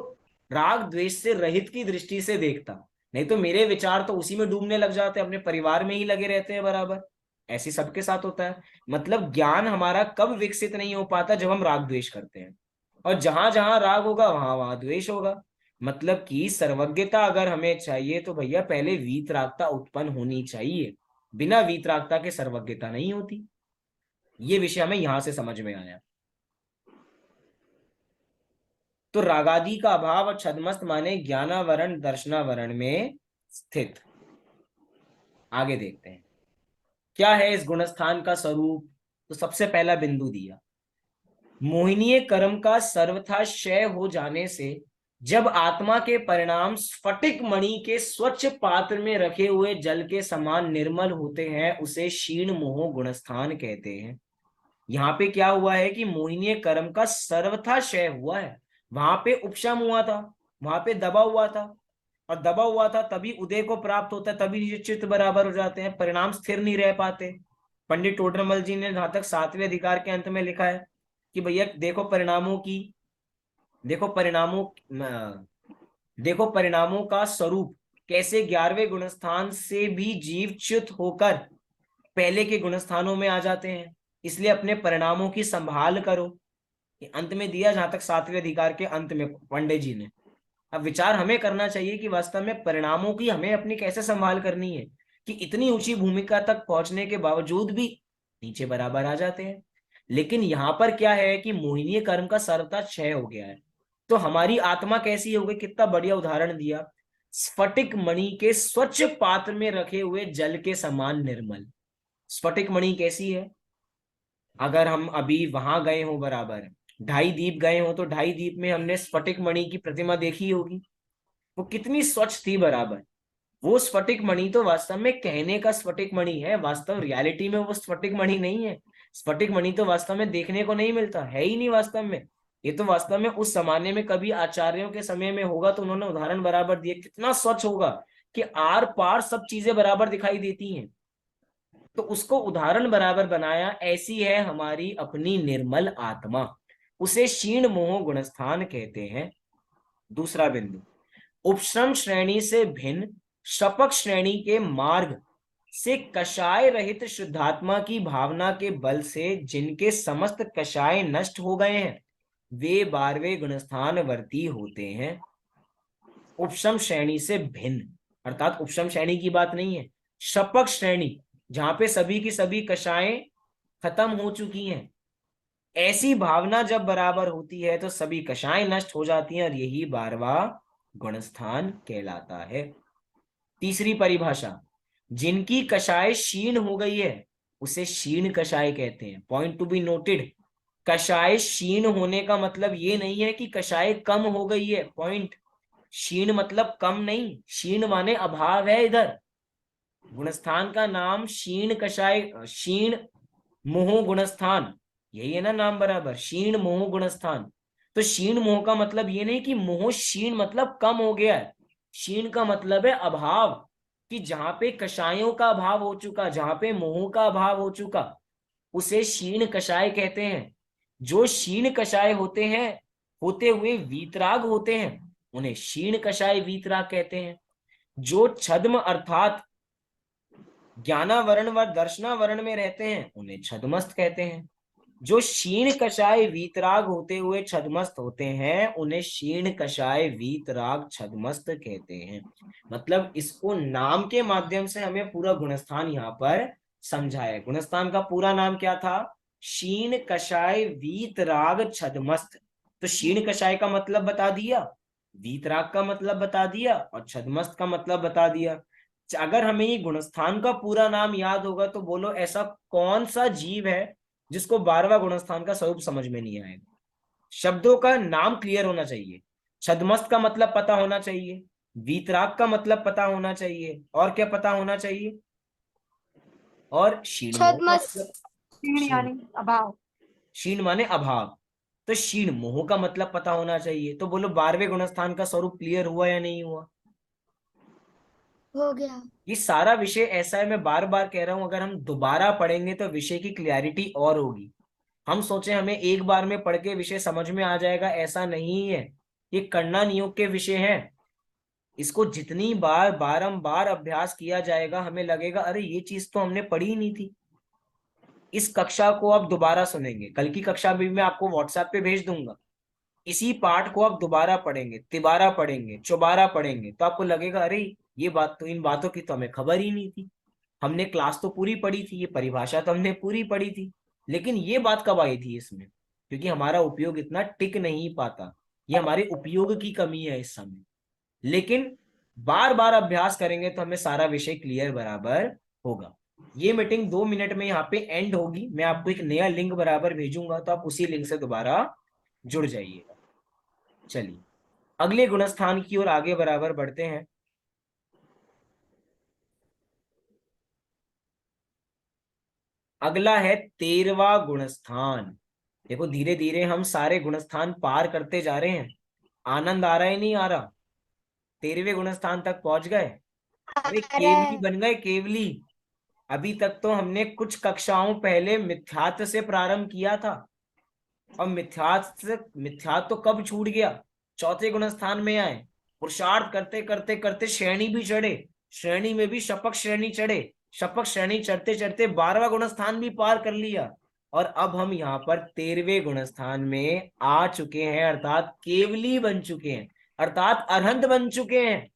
राग द्वेष से रहित की दृष्टि से देखता। नहीं तो मेरे विचार तो उसी में डूबने लग जाते हैं, अपने परिवार में ही लगे रहते हैं बराबर। ऐसे सबके साथ होता है। मतलब ज्ञान हमारा कब विकसित नहीं हो पाता, जब हम राग द्वेष करते हैं, और जहां जहां राग होगा वहां वहां द्वेष होगा। मतलब कि सर्वज्ञता अगर हमें चाहिए तो भैया पहले वीतरागता उत्पन्न होनी चाहिए। बिना वीतरागता के सर्वज्ञता नहीं होती। ये विषय हमें यहां से समझ में आया। तो रागादि का अभाव और छद्मस्त माने ज्ञानावरण दर्शनावरण में स्थित। आगे देखते हैं क्या है इस गुणस्थान का स्वरूप। तो सबसे पहला बिंदु दिया, मोहिनीय कर्म का सर्वथा क्षय हो जाने से जब आत्मा के परिणाम स्फटिक मणि के स्वच्छ पात्र में रखे हुए जल के समान निर्मल होते हैं, उसे क्षीण मोह गुणस्थान कहते हैं। यहाँ पे क्या हुआ है कि मोहिनीय कर्म का सर्वथा क्षय हुआ है। वहां पे उपशम हुआ था, वहां पे दबा हुआ था, और दबा हुआ था तभी उदय को प्राप्त होता है, तभी ये चित्त बराबर हो जाते हैं, परिणाम स्थिर नहीं रह पाते। पंडित टोडरमल जी ने जहां तक 7वें अधिकार के अंत में लिखा है कि भैया देखो परिणामों देखो परिणामों का स्वरूप कैसे 11वें गुणस्थान से भी जीव च्युत होकर पहले के गुणस्थानों में आ जाते हैं, इसलिए अपने परिणामों की संभाल करो। ये अंत में दिया जहां तक 7वें अधिकार के अंत में पंडित जी ने। अब विचार हमें करना चाहिए कि वास्तव में परिणामों की हमें अपनी कैसे संभाल करनी है कि इतनी ऊंची भूमिका तक पहुंचने के बावजूद भी नीचे बराबर आ जाते हैं। लेकिन यहां पर क्या है कि मोहिनीय कर्म का सर्वथा क्षय हो गया है, तो हमारी आत्मा कैसी हो गई। कितना बढ़िया उदाहरण दिया, स्फटिक मणि के स्वच्छ पात्र में रखे हुए जल के समान निर्मल। स्फटिक मणि कैसी है, अगर हम अभी वहां गए हो बराबर, ढाई दीप गए हो, तो ढाई दीप में हमने स्फटिक मणि की प्रतिमा देखी होगी, वो कितनी स्वच्छ थी बराबर। वो स्फटिक मणि तो वास्तव में कहने का स्फटिक मणि है, वास्तव रियलिटी में वो स्फटिक मणि नहीं है। स्फटिक मणि तो वास्तव में देखने को नहीं मिलता है ही नहीं वास्तव में। ये तो वास्तव में उस जमाने में कभी आचार्यों के समय में होगा तो उन्होंने उदाहरण बराबर दिए, कितना स्वच्छ होगा कि आर पार सब चीजें बराबर दिखाई देती हैं। तो उसको उदाहरण बराबर बनाया। ऐसी है हमारी अपनी निर्मल आत्मा, उसे क्षीण मोह गुणस्थान कहते हैं। दूसरा बिंदु, उपश्रम श्रेणी से भिन्न शपक श्रेणी के मार्ग से कषाय रहित शुद्धात्मा की भावना के बल से जिनके समस्त कषाय नष्ट हो गए हैं, वे 12वें गुणस्थान वर्ती होते हैं। उपशम श्रेणी से भिन्न अर्थात उपशम श्रेणी की बात नहीं है, शपक श्रेणी जहां पे सभी की सभी कषाएं खत्म हो चुकी हैं। ऐसी भावना जब बराबर होती है तो सभी कषाएं नष्ट हो जाती हैं, और यही 12वां गुणस्थान कहलाता है। तीसरी परिभाषा, जिनकी कषाय क्षीण हो गई है उसे क्षीण कषाय कहते हैं। पॉइंट टू बी नोटेड, कषाय क्षीण होने का मतलब ये नहीं है कि कषाय कम हो गई है। पॉइंट, क्षीण मतलब कम नहीं, क्षीण माने अभाव है। इधर गुणस्थान का नाम क्षीण कषाय, क्षीण मोह गुणस्थान, यही है ना नाम बराबर, क्षीण मोह गुणस्थान। तो क्षीण मोह का मतलब ये नहीं कि मोह क्षीण मतलब कम हो गया है। क्षीण का मतलब है अभाव, कि जहां पे कषायों का अभाव हो चुका, जहां पे मोह का अभाव हो चुका, उसे क्षीण कषाय कहते हैं। जो क्षीण कषाय होते हैं, होते हुए वीतराग होते हैं, उन्हें क्षीण कषाय वीतराग कहते हैं। जो छद्म अर्थात ज्ञानावरण व दर्शनावरण में रहते हैं उन्हें छद्मस्त कहते हैं। जो क्षीण कषाय वीतराग होते हुए छद्मस्त होते हैं उन्हें क्षीण कषाय वीतराग छद्मस्त कहते हैं। मतलब इसको नाम के माध्यम से हमें पूरा गुणस्थान यहाँ पर समझाया। गुणस्थान का पूरा नाम क्या था, क्षीण कषाय वीतराग छद्मस्त। तो क्षीण कषाय का मतलब बता दिया, वीतराग का मतलब बता दिया, और छद्मस्त का मतलब बता दिया। अगर हमें ये गुणस्थान का पूरा नाम याद होगा तो बोलो ऐसा कौन सा जीव है जिसको 12वां गुणस्थान का स्वरूप समझ में नहीं आएगा। शब्दों का नाम क्लियर होना चाहिए, छद्मस्त का मतलब पता होना चाहिए, वीतराग का मतलब पता होना चाहिए, और क्या पता होना चाहिए, और क्षीण मोह का छद्मस मतलब, क्षीण यानी अभाव। क्षीण माने अभाव, तो क्षीण मोह का मतलब पता होना चाहिए। तो बोलो 12वें गुणस्थान का स्वरूप क्लियर हुआ या नहीं हुआ। हो गया। ये सारा विषय ऐसा है, मैं बार बार कह रहा हूं, अगर हम दोबारा पढ़ेंगे तो विषय की क्लैरिटी और होगी। हम सोचे हमें एक बार में पढ़ के विषय समझ में आ जाएगा, ऐसा नहीं है। ये करना नियोग के विषय है। इसको जितनी बार बारंबार अभ्यास किया जाएगा, हमें लगेगा अरे ये चीज तो हमने पढ़ी ही नहीं थी। इस कक्षा को आप दोबारा सुनेंगे, कल की कक्षा भी मैं आपको व्हाट्सएप पे भेज दूंगा। इसी पाठ को आप दोबारा पढ़ेंगे, तिबारा पढ़ेंगे, चौबारा पढ़ेंगे, तो आपको लगेगा अरे ये बात तो, इन बातों की तो हमें खबर ही नहीं थी। हमने क्लास तो पूरी पढ़ी थी, ये परिभाषा तो हमने पूरी पढ़ी थी, लेकिन ये बात कब आई थी इसमें? क्योंकि हमारा उपयोग इतना टिक नहीं पाता। ये हमारे उपयोग की कमी है इस समय। लेकिन बार बार अभ्यास करेंगे तो हमें सारा विषय क्लियर बराबर होगा। ये मीटिंग 2 मिनट में यहाँ पे एंड होगी। मैं आपको एक नया लिंक बराबर भेजूंगा, तो आप उसी लिंक से दोबारा जुड़ जाइएगा। चलिए अगले गुणस्थान की ओर आगे बराबर बढ़ते हैं। अगला है 13वां गुणस्थान। देखो धीरे धीरे हम सारे गुणस्थान पार करते जा रहे हैं। आनंद आ रहा है नहीं आ रहा? 13वें गुणस्थान तक पहुंच गए। अरे आ रहा केवली है। बन गए, केवली। अभी तक तो हमने कुछ कक्षाओं पहले मिथ्यात्व से प्रारंभ किया था, और मिथ्यात्व तो कब छूट गया? चौथे गुणस्थान में आए, पुरुषार्थ करते करते करते श्रेणी भी चढ़े, श्रेणी में भी शपथ श्रेणी चढ़े, शपथ श्रेणी चढ़ते चढ़ते 12वां गुणस्थान भी पार कर लिया, और अब हम यहाँ पर 13वें गुणस्थान में आ चुके हैं, अर्थात केवली बन चुके हैं, अर्थात अरहंत बन चुके हैं।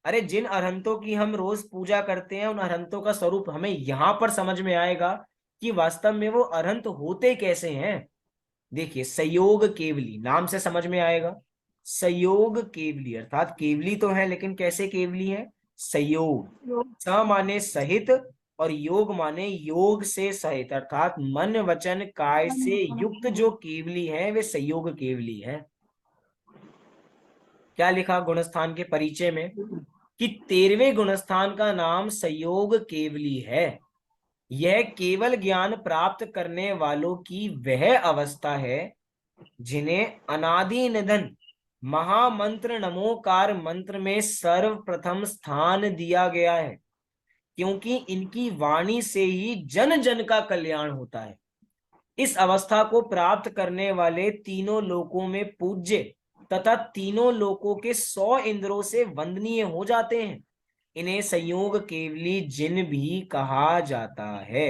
अरे जिन अरहंतों की हम रोज पूजा करते हैं, उन अरहंतों का स्वरूप हमें यहां पर समझ में आएगा कि वास्तव में वो अरहंत होते कैसे हैं। देखिए संयोग केवली नाम से समझ में आएगा। संयोग केवली अर्थात केवली तो है, लेकिन कैसे केवली है? संयोग। स माने सहित, और योग माने योग से सहित, अर्थात मन वचन काय से युक्त जो केवली है वे संयोग केवली है। क्या लिखा गुणस्थान के परिचय में? कि 13वें गुणस्थान का नाम संयोग केवली है। यह केवल ज्ञान प्राप्त करने वालों की वह अवस्था है जिन्हें अनादि निधन महामंत्र नमोकार मंत्र में सर्वप्रथम स्थान दिया गया है, क्योंकि इनकी वाणी से ही जन जन का कल्याण होता है। इस अवस्था को प्राप्त करने वाले तीनों लोकों में पूज्य तथा तीनों लोकों के 100 इंद्रों से वंदनीय हो जाते हैं। इन्हें संयोग केवली जिन भी कहा जाता है।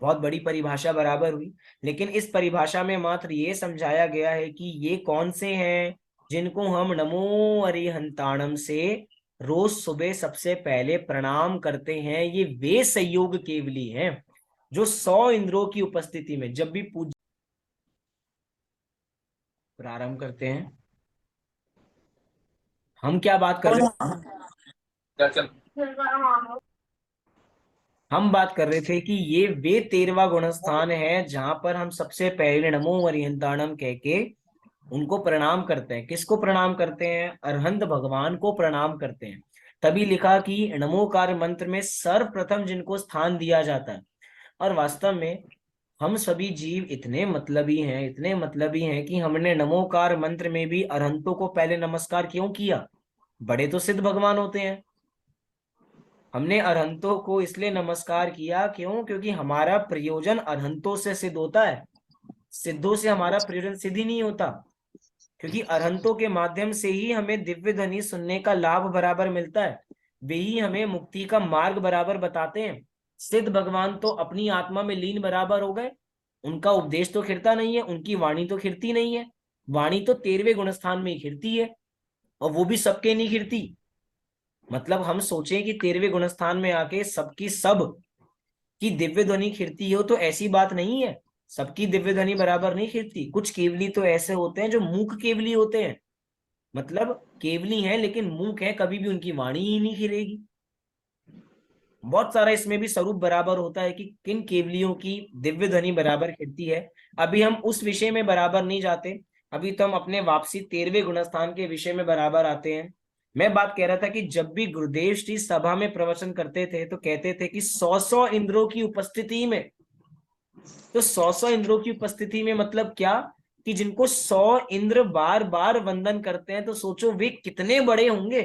बहुत बड़ी परिभाषा बराबर हुई, लेकिन इस परिभाषा में मात्र ये समझाया गया है कि ये कौन से हैं जिनको हम नमो अरिहंताणम से रोज सुबह सबसे पहले प्रणाम करते हैं। ये वे संयोग केवली हैं जो 100 इंद्रों की उपस्थिति में जब भी पूज प्रारंभ करते हैं। हम क्या बात कर रहे हैं? हम बात कर रहे थे कि ये वे 13वां गुणस्थान है जहां पर हम सबसे पहले नमो अरिहंताणम कह के उनको प्रणाम करते हैं। किसको प्रणाम करते हैं? अरहंत भगवान को प्रणाम करते हैं। तभी लिखा कि नमोकार मंत्र में सर्वप्रथम जिनको स्थान दिया जाता है। और वास्तव में हम सभी जीव इतने मतलबी हैं, इतने मतलबी हैं कि हमने नमोकार मंत्र में भी अरहंतों को पहले नमस्कार क्यों किया? बड़े तो सिद्ध भगवान होते हैं। हमने अरहंतों को इसलिए नमस्कार किया क्यों? क्योंकि हमारा प्रयोजन अरहंतों से सिद्ध होता है, सिद्धों से हमारा प्रयोजन सिद्ध ही नहीं होता। क्योंकि अरहंतों के माध्यम से ही हमें दिव्य ध्वनि सुनने का लाभ बराबर मिलता है, वे ही हमें मुक्ति का मार्ग बराबर बताते हैं। सिद्ध भगवान तो अपनी आत्मा में लीन बराबर हो गए, उनका उपदेश तो खिरता नहीं है, उनकी वाणी तो खिरती नहीं है। वाणी तो 13वें गुणस्थान में ही खिरती है, और वो भी सबके नहीं खिरती। मतलब हम सोचें कि 13वें गुणस्थान में आके सबकी सब की दिव्य ध्वनि खिरती हो, तो ऐसी बात नहीं है। सबकी दिव्य ध्वनि बराबर नहीं खिरती। कुछ केवली तो ऐसे होते हैं जो मूक केवली होते हैं, मतलब केवली हैं लेकिन मूक है, कभी भी उनकी वाणी ही नहीं खिलेगी। बहुत सारा इसमें भी स्वरूप बराबर होता है कि किन केवलियों की दिव्य ध्वनि बराबर खिलती है। अभी हम उस विषय में बराबर नहीं जाते, अभी तो हम अपने वापसी 13वें गुणस्थान के विषय में बराबर आते हैं। मैं बात कह रहा था कि जब भी गुरुदेव श्री सभा में प्रवचन करते थे तो कहते थे कि 100 इंद्रों की उपस्थिति में, तो 100 इंद्रों की उपस्थिति में मतलब क्या? कि जिनको 100 इंद्र बार बार वंदन करते हैं, तो सोचो वे कितने बड़े होंगे।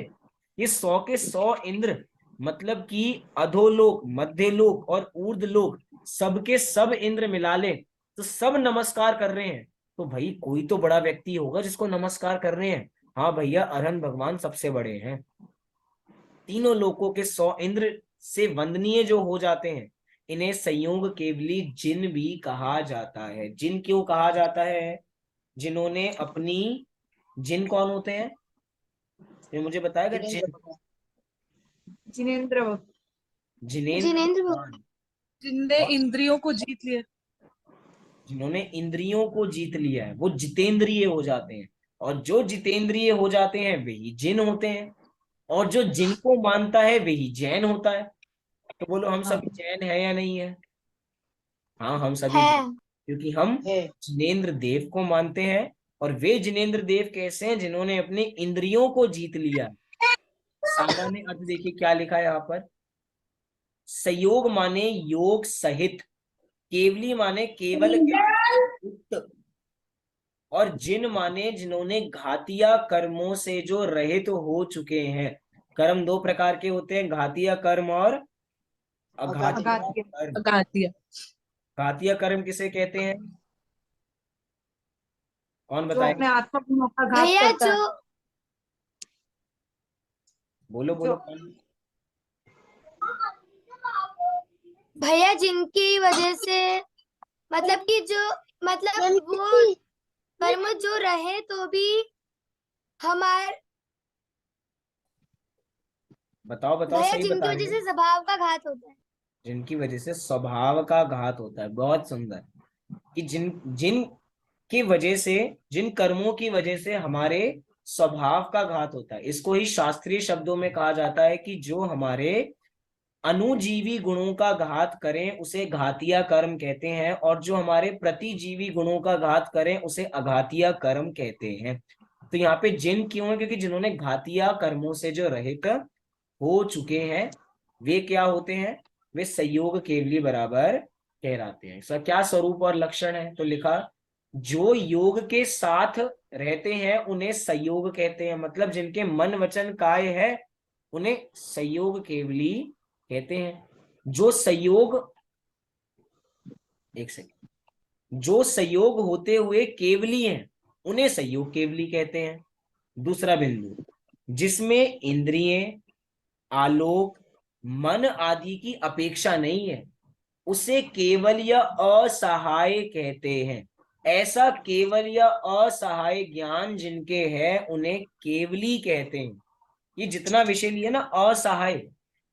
ये 100 के 100 इंद्र, मतलब कि अधोलोक, मध्यलोक और ऊर्ध्वलोक, सबके सब इंद्र मिला ले तो सब नमस्कार कर रहे हैं। तो भाई कोई तो बड़ा व्यक्ति होगा जिसको नमस्कार कर रहे हैं। हाँ भैया, अरहन भगवान सबसे बड़े हैं। तीनों लोकों के 100 इंद्र से वंदनीय जो हो जाते हैं, इन्हें संयोग केवली जिन भी कहा जाता है। जिन क्यों कहा जाता है? जिन्होंने अपनी, जिन कौन होते हैं ये मुझे बताएगा? जिन, जिनेन्द्र जिनेन्द्र जिनेन्द्र भगवान, जिनने और इंद्रियों को जीत लिया। जिन्होंने इंद्रियों को जीत लिया है वो जितेंद्रिय हो जाते हैं। और जो जितेंद्रिय हो जाते हैं वही जिन होते हैं। और जो जिनको मानता है वही जैन होता है। तो बोलो हम हाँ सभी जैन है या नहीं है? हाँ, हम सभी है। जैन, क्योंकि हम है। जिनेन्द्र देव को मानते हैं। और वे जिनेन्द्र देव कैसे हैं? जिन्होंने अपने इंद्रियों को जीत लिया। सामान्य अर्थ देखिए क्या लिखा है यहाँ पर। संयोग माने योग सहित, केवली माने केवल ज्ञान से युक्त, और जिन माने जिन्होंने घातिया कर्मों से जो रहित हो चुके हैं। कर्म दो प्रकार के होते हैं, घातिया कर्म और अघातिया अघातिय। कर्म। अगातिया। घातिया कर्म किसे कहते हैं? कौन जो बताएगा? अपने आत्मा गुणों का घात भैया करता है। जो बोलो बोलो जो कौन? भैया जिनकी वजह से मतलब कि जो मतलब वो कर्म जो रहे तो भी हमारे बताओ बताओ, भैया सही जिनकी बता रही वजह हो। से स्वभाव का घात होता है। जिनकी वजह से स्वभाव का घात होता है। बहुत सुंदर। कि जिन जिन की वजह से, जिन कर्मों की वजह से हमारे स्वभाव का घात होता है, इसको ही शास्त्रीय शब्दों में कहा जाता है कि जो हमारे अनुजीवी गुणों का घात करें उसे घातिया कर्म कहते हैं, और जो हमारे प्रतिजीवी गुणों का घात करें उसे अघातिया कर्म कहते हैं। तो यहाँ पे जिन क्यों है? क्योंकि जिन्होंने घातिया कर्मों से जो रहित हो चुके हैं वे क्या होते हैं? वे संयोग केवली बराबर कहलाते हैं। इसका क्या स्वरूप और लक्षण है? तो लिखा, जो योग के साथ रहते हैं उन्हें संयोग कहते हैं। मतलब जिनके मन वचन काय है उन्हें संयोग केवली कहते हैं। जो संयोग, एक सेकंड, जो संयोग होते हुए केवली हैं उन्हें संयोग केवली कहते हैं। दूसरा बिंदु, जिसमें इंद्रिय, आलोक, मन आदि की अपेक्षा नहीं है उसे केवल या असहाय कहते हैं। ऐसा केवल या असहाय ज्ञान जिनके है उन्हें केवली कहते हैं। ये जितना विषय लिया ना असहाय,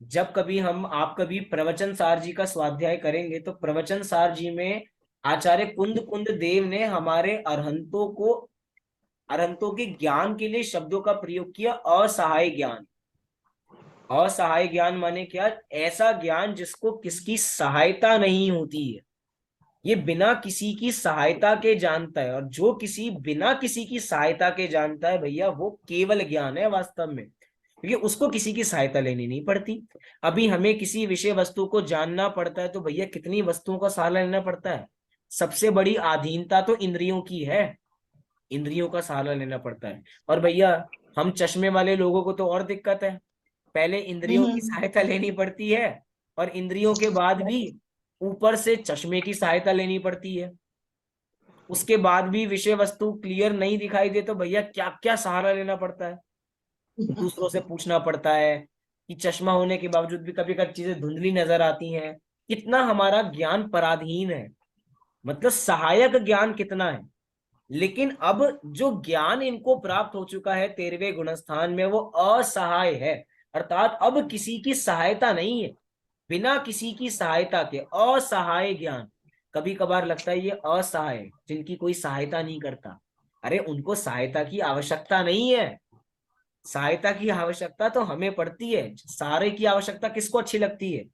जब कभी हम आप कभी प्रवचन सार जी का स्वाध्याय करेंगे तो प्रवचन सार जी में आचार्य कुंद कुंद देव ने हमारे अरहंतों को, अरहंतों के ज्ञान के लिए शब्दों का प्रयोग किया, असहाय ज्ञान। असहाय ज्ञान माने क्या? ऐसा ज्ञान जिसको किसकी सहायता नहीं होती है, ये बिना किसी की सहायता के जानता है। और जो किसी बिना किसी की सहायता के जानता है भैया वो केवल ज्ञान है वास्तव में, क्योंकि उसको किसी की सहायता लेनी नहीं पड़ती। अभी हमें किसी विषय वस्तु को जानना पड़ता है तो भैया कितनी वस्तुओं का सहारा लेना पड़ता है? सबसे बड़ी अधीनता तो इंद्रियों की है, इंद्रियों का सहारा लेना पड़ता है। और भैया हम चश्मे वाले लोगों को तो और दिक्कत है, पहले इंद्रियों की सहायता लेनी पड़ती है और इंद्रियों के बाद भी ऊपर से चश्मे की सहायता लेनी पड़ती है। उसके बाद भी विषय वस्तु क्लियर नहीं दिखाई दे तो भैया क्या क्या सहारा लेना पड़ता है। दूसरों से पूछना पड़ता है कि चश्मा होने के बावजूद भी कभी कभी चीजें धुंधली नजर आती हैं। कितना हमारा ज्ञान पराधीन है, मतलब सहायक ज्ञान कितना है। लेकिन अब जो ज्ञान इनको प्राप्त हो चुका है 13वें गुणस्थान में वो असहाय है, अर्थात अब किसी की सहायता नहीं है, बिना किसी की सहायता के असहाय ज्ञान। कभी कभार लगता है ये असहाय, जिनकी कोई सहायता नहीं करता। अरे उनको सहायता की आवश्यकता नहीं है, सहायता की आवश्यकता तो हमें पड़ती है। सारे की आवश्यकता किसको अच्छी लगती है?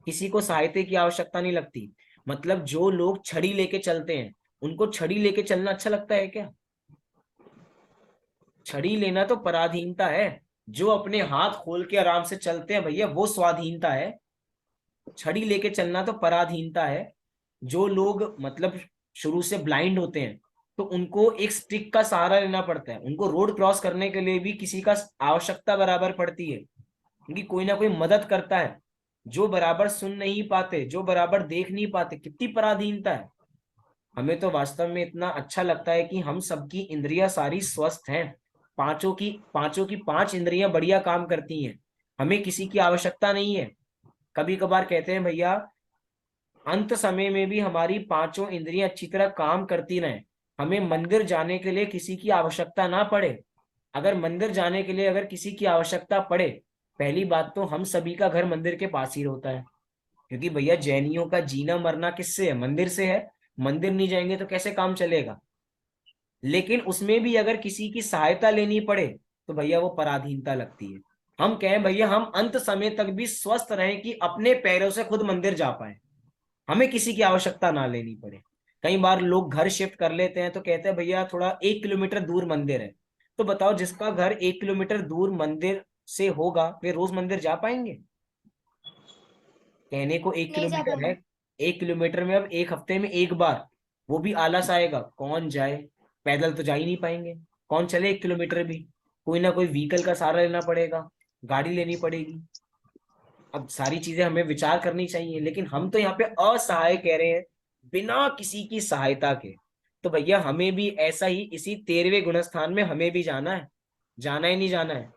किसी को सहायता की आवश्यकता नहीं लगती। मतलब जो लोग छड़ी लेके चलते हैं उनको छड़ी लेके चलना अच्छा लगता है क्या? छड़ी लेना तो पराधीनता है। जो अपने हाथ खोल के आराम से चलते हैं भैया वो स्वाधीनता है, छड़ी लेके चलना तो पराधीनता है। जो लोग मतलब शुरू से ब्लाइंड होते हैं तो उनको एक स्टिक का सहारा लेना पड़ता है, उनको रोड क्रॉस करने के लिए भी किसी का आवश्यकता बराबर पड़ती है, क्योंकि कोई ना कोई मदद करता है। जो बराबर सुन नहीं पाते, जो बराबर देख नहीं पाते, कितनी पराधीनता है। हमें तो वास्तव में इतना अच्छा लगता है कि हम सबकी इंद्रियां सारी स्वस्थ हैं, पांचों की पांच इंद्रियां बढ़िया काम करती हैं, हमें किसी की आवश्यकता नहीं है। कभी कभार कहते हैं भैया अंत समय में भी हमारी पांचों इंद्रियां अच्छी तरह काम करती रहें, हमें मंदिर जाने के लिए किसी की आवश्यकता ना पड़े। अगर मंदिर जाने के लिए अगर किसी की आवश्यकता पड़े, पहली बात तो हम सभी का घर मंदिर के पास ही होता है, क्योंकि भैया जैनियों का जीना मरना किससे है? मंदिर से है। मंदिर नहीं जाएंगे तो कैसे काम चलेगा? लेकिन उसमें भी अगर किसी की सहायता लेनी पड़े तो भैया वो पराधीनता लगती है। हम कहें भैया हम अंत समय तक भी स्वस्थ रहें कि अपने पैरों से खुद मंदिर जा पाए, हमें किसी की आवश्यकता ना लेनी पड़े। कई बार लोग घर शिफ्ट कर लेते हैं तो कहते हैं भैया थोड़ा 1 किलोमीटर दूर मंदिर है। तो बताओ जिसका घर 1 किलोमीटर दूर मंदिर से होगा वे रोज मंदिर जा पाएंगे? कहने को एक नहीं जा किलोमीटर पाएंगे। है, 1 किलोमीटर में अब एक हफ्ते में एक बार, वो भी आलस आएगा, कौन जाए? पैदल तो जा ही नहीं पाएंगे, कौन चले 1 किलोमीटर भी? कोई ना कोई व्हीकल का सहारा लेना पड़ेगा, गाड़ी लेनी पड़ेगी। अब सारी चीजें हमें विचार करनी चाहिए, लेकिन हम तो यहाँ पे असहाय कह रहे हैं, बिना किसी की सहायता के। तो भैया हमें भी ऐसा ही इसी 13वें गुणस्थान में हमें भी जाना है, जाना ही नहीं जाना है?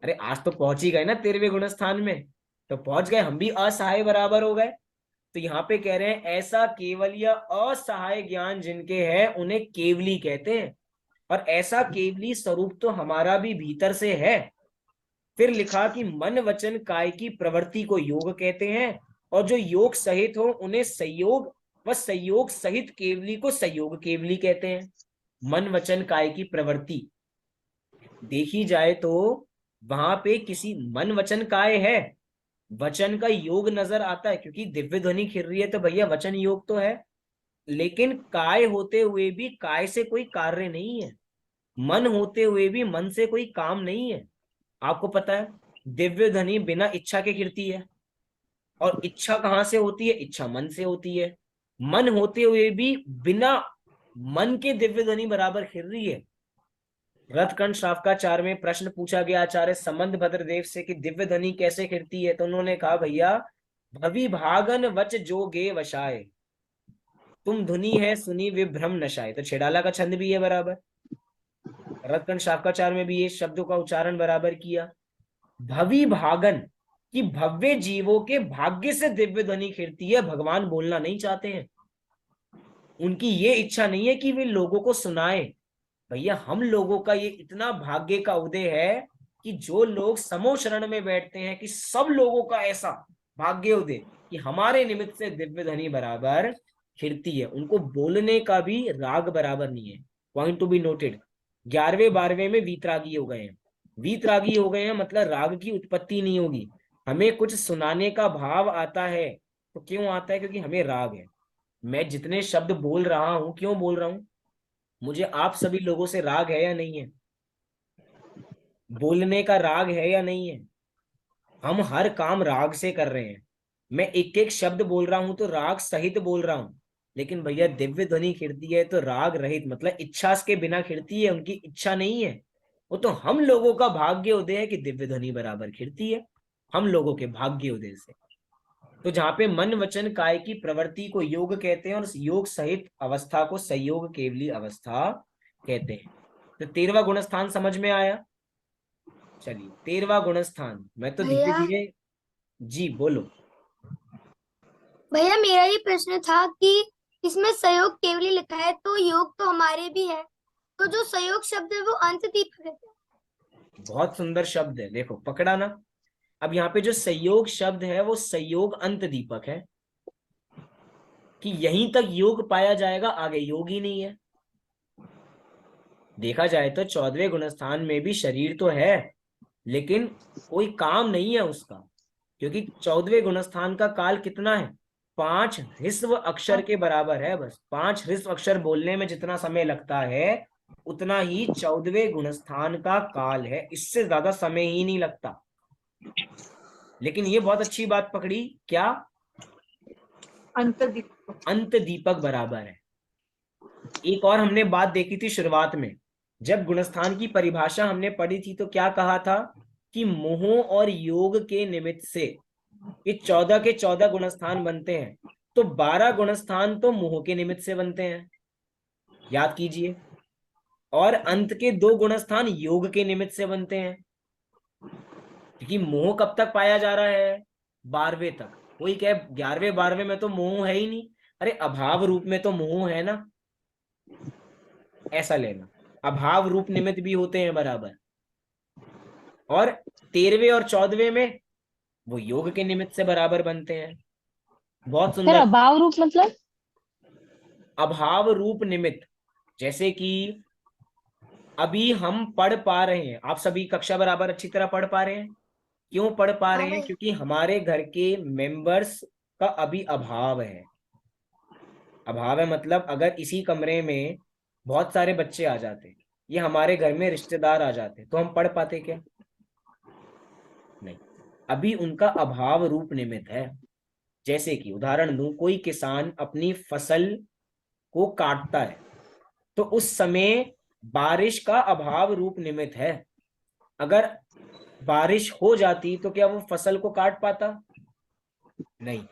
अरे आज तो पहुंच ही गए ना 13वें गुणस्थान में, तो पहुंच गए, हम भी असहाय बराबर हो गए। तो यहाँ पे कह रहे हैं ऐसा केवल या असहाय ज्ञान जिनके है उन्हें केवली कहते हैं, और ऐसा केवली स्वरूप तो हमारा भी भीतर से है। फिर लिखा कि मन वचन काय की प्रवृत्ति को योग कहते हैं, और जो योग सहित हो उन्हें संयोग व संयोग सहित केवली को संयोग केवली कहते हैं। मन वचन काय की प्रवृत्ति देखी जाए तो वहां पे किसी मन वचन काय है, वचन का योग नजर आता है, क्योंकि दिव्य ध्वनि खिल रही है तो भैया वचन योग तो है। लेकिन काय होते हुए भी काय से कोई कार्य नहीं है, मन होते हुए भी मन से कोई काम नहीं है। आपको पता है दिव्य ध्वनि बिना इच्छा के गिरती है, और इच्छा कहां से होती है? इच्छा मन से होती है। मन होते हुए भी बिना मन के दिव्य ध्वनि बराबर खिल रही है। रथकंठ शावकाचार्य में प्रश्न पूछा गया आचार्य संबंध भद्रदेव से कि दिव्य ध्वनि कैसे खिलती है, तो उन्होंने कहा भैया भवि भागन वच जोगे वशाय, तुम धुनी है सुनी विभ्रम नशाए। तो छेड़ाला का छंद भी है बराबर, रथकंठ शावकाचार्य में भी ये शब्दों का उच्चारण बराबर किया। भवि भागन कि भव्य जीवों के भाग्य से दिव्य ध्वनि खिलती है, भगवान बोलना नहीं चाहते हैं, उनकी ये इच्छा नहीं है कि वे लोगों को सुनाए। भैया हम लोगों का ये इतना भाग्य का उदय है कि जो लोग समो शरण में बैठते हैं, कि सब लोगों का ऐसा भाग्य उदय कि हमारे निमित्त से दिव्य ध्वनि बराबर खिलती है, उनको बोलने का भी राग बराबर नहीं है। Point to be noted. 11वें 12वें में वीतरागी हो गए हैं, वीतरागी हो गए हैं मतलब राग की उत्पत्ति नहीं होगी। हमें कुछ सुनाने का भाव आता है तो क्यों आता है? क्योंकि हमें राग है। मैं जितने शब्द बोल रहा हूं क्यों बोल रहा हूं? मुझे आप सभी लोगों से राग है या नहीं है? बोलने का राग है या नहीं है? हम हर काम राग से कर रहे हैं। मैं एक एक शब्द बोल रहा हूं तो राग सहित बोल रहा हूं, लेकिन भैया दिव्य ध्वनि खिलती है तो राग रहित, मतलब इच्छा के बिना खिलती है, उनकी इच्छा नहीं है। वो तो हम लोगों का भाग्य उदय है कि दिव्य ध्वनि बराबर खिलती है, हम लोगों के भाग्य उदय से। तो जहां पे मन वचन काय की प्रवृत्ति को योग कहते हैं और योग सहित अवस्था को संयोग केवली अवस्था कहते हैं। तो 13वां गुणस्थान समझ में आया? चलिए 13वां गुणस्थान, मैं तो धीरे भैया धीरे। जी बोलो। भैया मेरा ये प्रश्न था कि इसमें सहयोग केवली लिखा है तो योग तो हमारे भी है, तो जो सहयोग शब्द है वो अंत दीपक है। बहुत सुंदर शब्द है, देखो पकड़ा ना। अब यहाँ पे जो संयोग शब्द है वो संयोग अंत दीपक है, कि यहीं तक योग पाया जाएगा, आगे योग ही नहीं है। देखा जाए तो 14वें गुणस्थान में भी शरीर तो है, लेकिन कोई काम नहीं है उसका, क्योंकि 14वें गुणस्थान का काल कितना है? 5 ह्रस्व अक्षर के बराबर है। बस 5 ह्रस्व अक्षर बोलने में जितना समय लगता है उतना ही 14वें गुणस्थान का काल है, इससे ज्यादा समय ही नहीं लगता। लेकिन ये बहुत अच्छी बात पकड़ी, क्या? अंत दीपक। अंत दीपक बराबर है। एक और हमने बात देखी थी शुरुआत में, जब गुणस्थान की परिभाषा हमने पढ़ी थी तो क्या कहा था कि मोह और योग के निमित्त से ये 14 के 14 गुणस्थान बनते हैं, तो 12 गुणस्थान तो मोह के निमित्त से बनते हैं, याद कीजिए, और अंत के 2 गुणस्थान योग के निमित्त से बनते हैं। क्योंकि मोह कब तक पाया जा रहा है? 12वें तक। कोई कहे 11वें 12वें में तो मोह है ही नहीं, अरे अभाव रूप में तो मोह है ना, ऐसा लेना, अभाव रूप निमित्त भी होते हैं बराबर। और 13वें और 14वें में वो योग के निमित्त से बराबर बनते हैं। बहुत फिर सुंदर। अभाव रूप मतलब? अभाव रूप निमित्त, जैसे कि अभी हम पढ़ पा रहे हैं, आप सभी कक्षा बराबर अच्छी तरह पढ़ पा रहे हैं। क्यों पढ़ पा रहे हाँ हैं? भाई। क्योंकि हमारे घर के मेंबर्स का अभी अभाव है। अभाव है मतलब अगर इसी कमरे में बहुत सारे बच्चे आ जाते, ये हमारे घर में रिश्तेदार आ जाते, तो हम पढ़ पाते क्या? नहीं, अभी उनका अभाव रूप निमित्त है। जैसे कि उदाहरण दूं, कोई किसान अपनी फसल को काटता है, तो उस समय बारिश का अभाव रूप निमित्त है। अगर बारिश हो जाती तो क्या वो फसल को काट पाता? नहीं,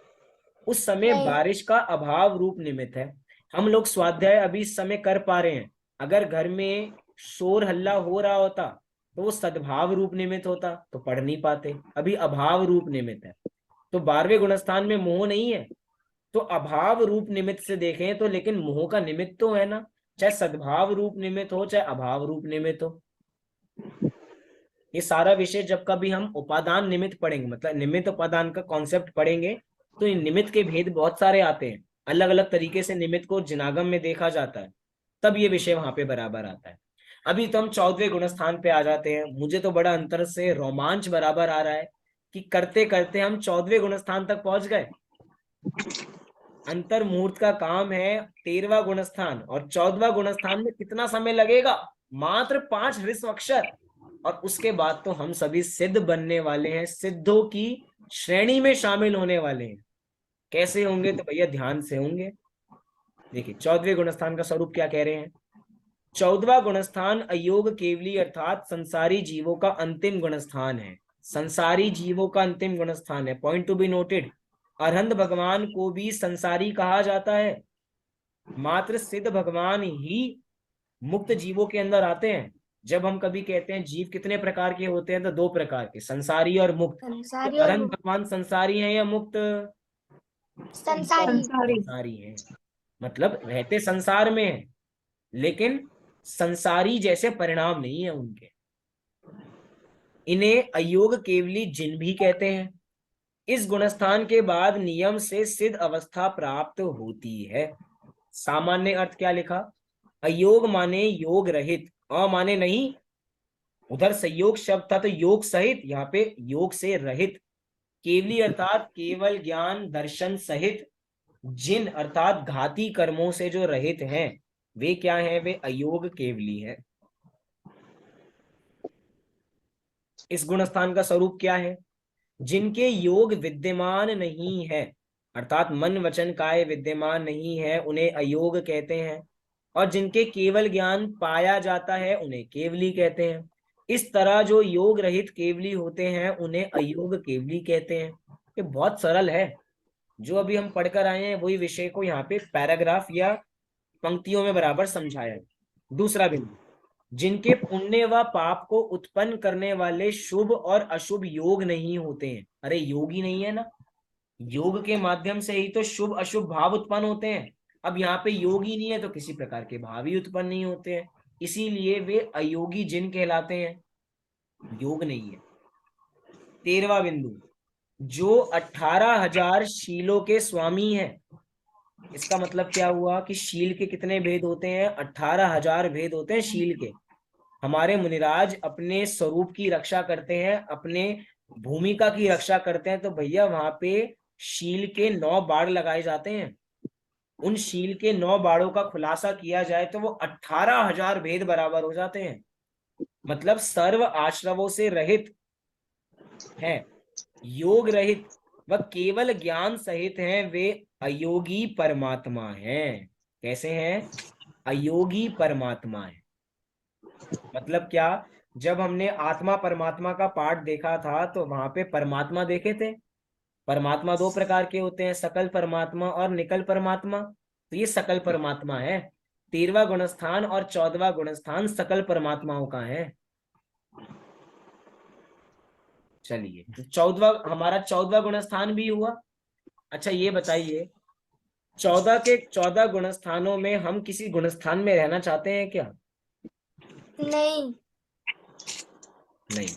उस समय नहीं। बारिश का अभाव रूप निमित्त है। हम लोग स्वाध्याय अभी इस समय कर पा रहे हैं, अगर घर में शोर हल्ला हो रहा होता तो वो सद्भाव रूप निमित्त होता, तो पढ़ नहीं पाते, अभी अभाव रूप निमित्त है। तो 12वें गुणस्थान में मोह नहीं है, तो अभाव रूप निमित्त से देखें तो, लेकिन मोह का निमित्त तो है ना, चाहे सद्भाव रूप निमित्त हो चाहे अभाव रूप निमित्त हो। ये सारा विषय जब कभी हम उपादान निमित्त पढ़ेंगे, मतलब निमित्त उपादान का कॉन्सेप्ट पढ़ेंगे, तो इन निमित्त के भेद बहुत सारे आते हैं, अलग अलग तरीके से निमित्त को जिनागम में देखा जाता है, तब ये विषय वहां पे बराबर आता है। अभी तो हम 14वें गुणस्थान पे आ जाते हैं। मुझे तो बड़ा अंतर से रोमांच बराबर आ रहा है कि करते करते हम 14वें गुणस्थान तक पहुंच गए। अंतर मुहूर्त का काम है 13वां गुणस्थान, और 14वां गुणस्थान में कितना समय लगेगा? मात्र 5 ह्रस्व अक्षर, और उसके बाद तो हम सभी सिद्ध बनने वाले हैं, सिद्धों की श्रेणी में शामिल होने वाले हैं। कैसे होंगे? तो भैया ध्यान से होंगे। देखिए 14वें गुणस्थान का स्वरूप क्या कह रहे हैं। 14वां गुणस्थान अयोग केवली अर्थात संसारी जीवों का अंतिम गुणस्थान है। संसारी जीवों का अंतिम गुणस्थान है, point to be noted. Arhant भगवान को भी संसारी कहा जाता है, मात्र सिद्ध भगवान ही मुक्त जीवों के अंदर आते हैं। जब हम कभी कहते हैं जीव कितने प्रकार के होते हैं, तो 2 प्रकार के, संसारी और मुक्त। तो संसारी और अरहंत भगवान संसारी हैं या मुक्त? संसारी। संसारी। संसारी हैं, मतलब रहते संसार में हैं, लेकिन संसारी जैसे परिणाम नहीं है उनके। इन्हें अयोग केवली जिन भी कहते हैं। इस गुणस्थान के बाद नियम से सिद्ध अवस्था प्राप्त होती है। सामान्य अर्थ क्या लिखा? अयोग माने योग रहित, अ माने नहीं, उधर संयोग शब्द था तो योग सहित, यहाँ पे योग से रहित। केवली अर्थात केवल ज्ञान दर्शन सहित। जिन अर्थात घाती कर्मों से जो रहित हैं, वे क्या हैं? वे अयोग केवली है। इस गुणस्थान का स्वरूप क्या है? जिनके योग विद्यमान नहीं है, अर्थात मन वचन काय विद्यमान नहीं है, उन्हें अयोग कहते हैं। और जिनके केवल ज्ञान पाया जाता है, उन्हें केवली कहते हैं। इस तरह जो योग रहित केवली होते हैं, उन्हें अयोग केवली कहते हैं। ये बहुत सरल है, जो अभी हम पढ़कर आए हैं वही विषय को यहाँ पे पैराग्राफ या पंक्तियों में बराबर समझाया है। दूसरा बिंदु, जिनके पुण्य व पाप को उत्पन्न करने वाले शुभ और अशुभ योग नहीं होते हैं। अरे योगी नहीं है ना, योग के माध्यम से ही तो शुभ अशुभ भाव उत्पन्न होते हैं। अब यहाँ पे योगी नहीं है तो किसी प्रकार के भाव ही उत्पन्न नहीं होते हैं, इसीलिए वे अयोगी जिन कहलाते हैं, योग नहीं है। 13वां बिंदु, जो 18,000 शीलों के स्वामी हैं। इसका मतलब क्या हुआ कि शील के कितने भेद होते हैं? 18,000 भेद होते हैं शील के। हमारे मुनिराज अपने स्वरूप की रक्षा करते हैं, अपने भूमिका की रक्षा करते हैं, तो भैया वहां पे शील के 9 बाड़ लगाए जाते हैं। उन शील के 9 बाड़ों का खुलासा किया जाए तो वो 18,000 भेद बराबर हो जाते हैं। मतलब सर्व आश्रवों से रहित है, योग रहित व केवल ज्ञान सहित हैं, वे अयोगी परमात्मा हैं। कैसे हैं? अयोगी परमात्मा है। मतलब क्या, जब हमने आत्मा परमात्मा का पाठ देखा था तो वहां पे परमात्मा देखे थे। परमात्मा दो प्रकार के होते हैं, सकल परमात्मा और निकल परमात्मा। तो ये सकल परमात्मा है। 13वां गुणस्थान और 14वां गुणस्थान सकल परमात्माओं का है। चलिए, तो 14वां गुणस्थान भी हुआ। अच्छा ये बताइए, 14 गुणस्थानों में हम किसी गुणस्थान में रहना चाहते हैं क्या? नहीं। नहीं।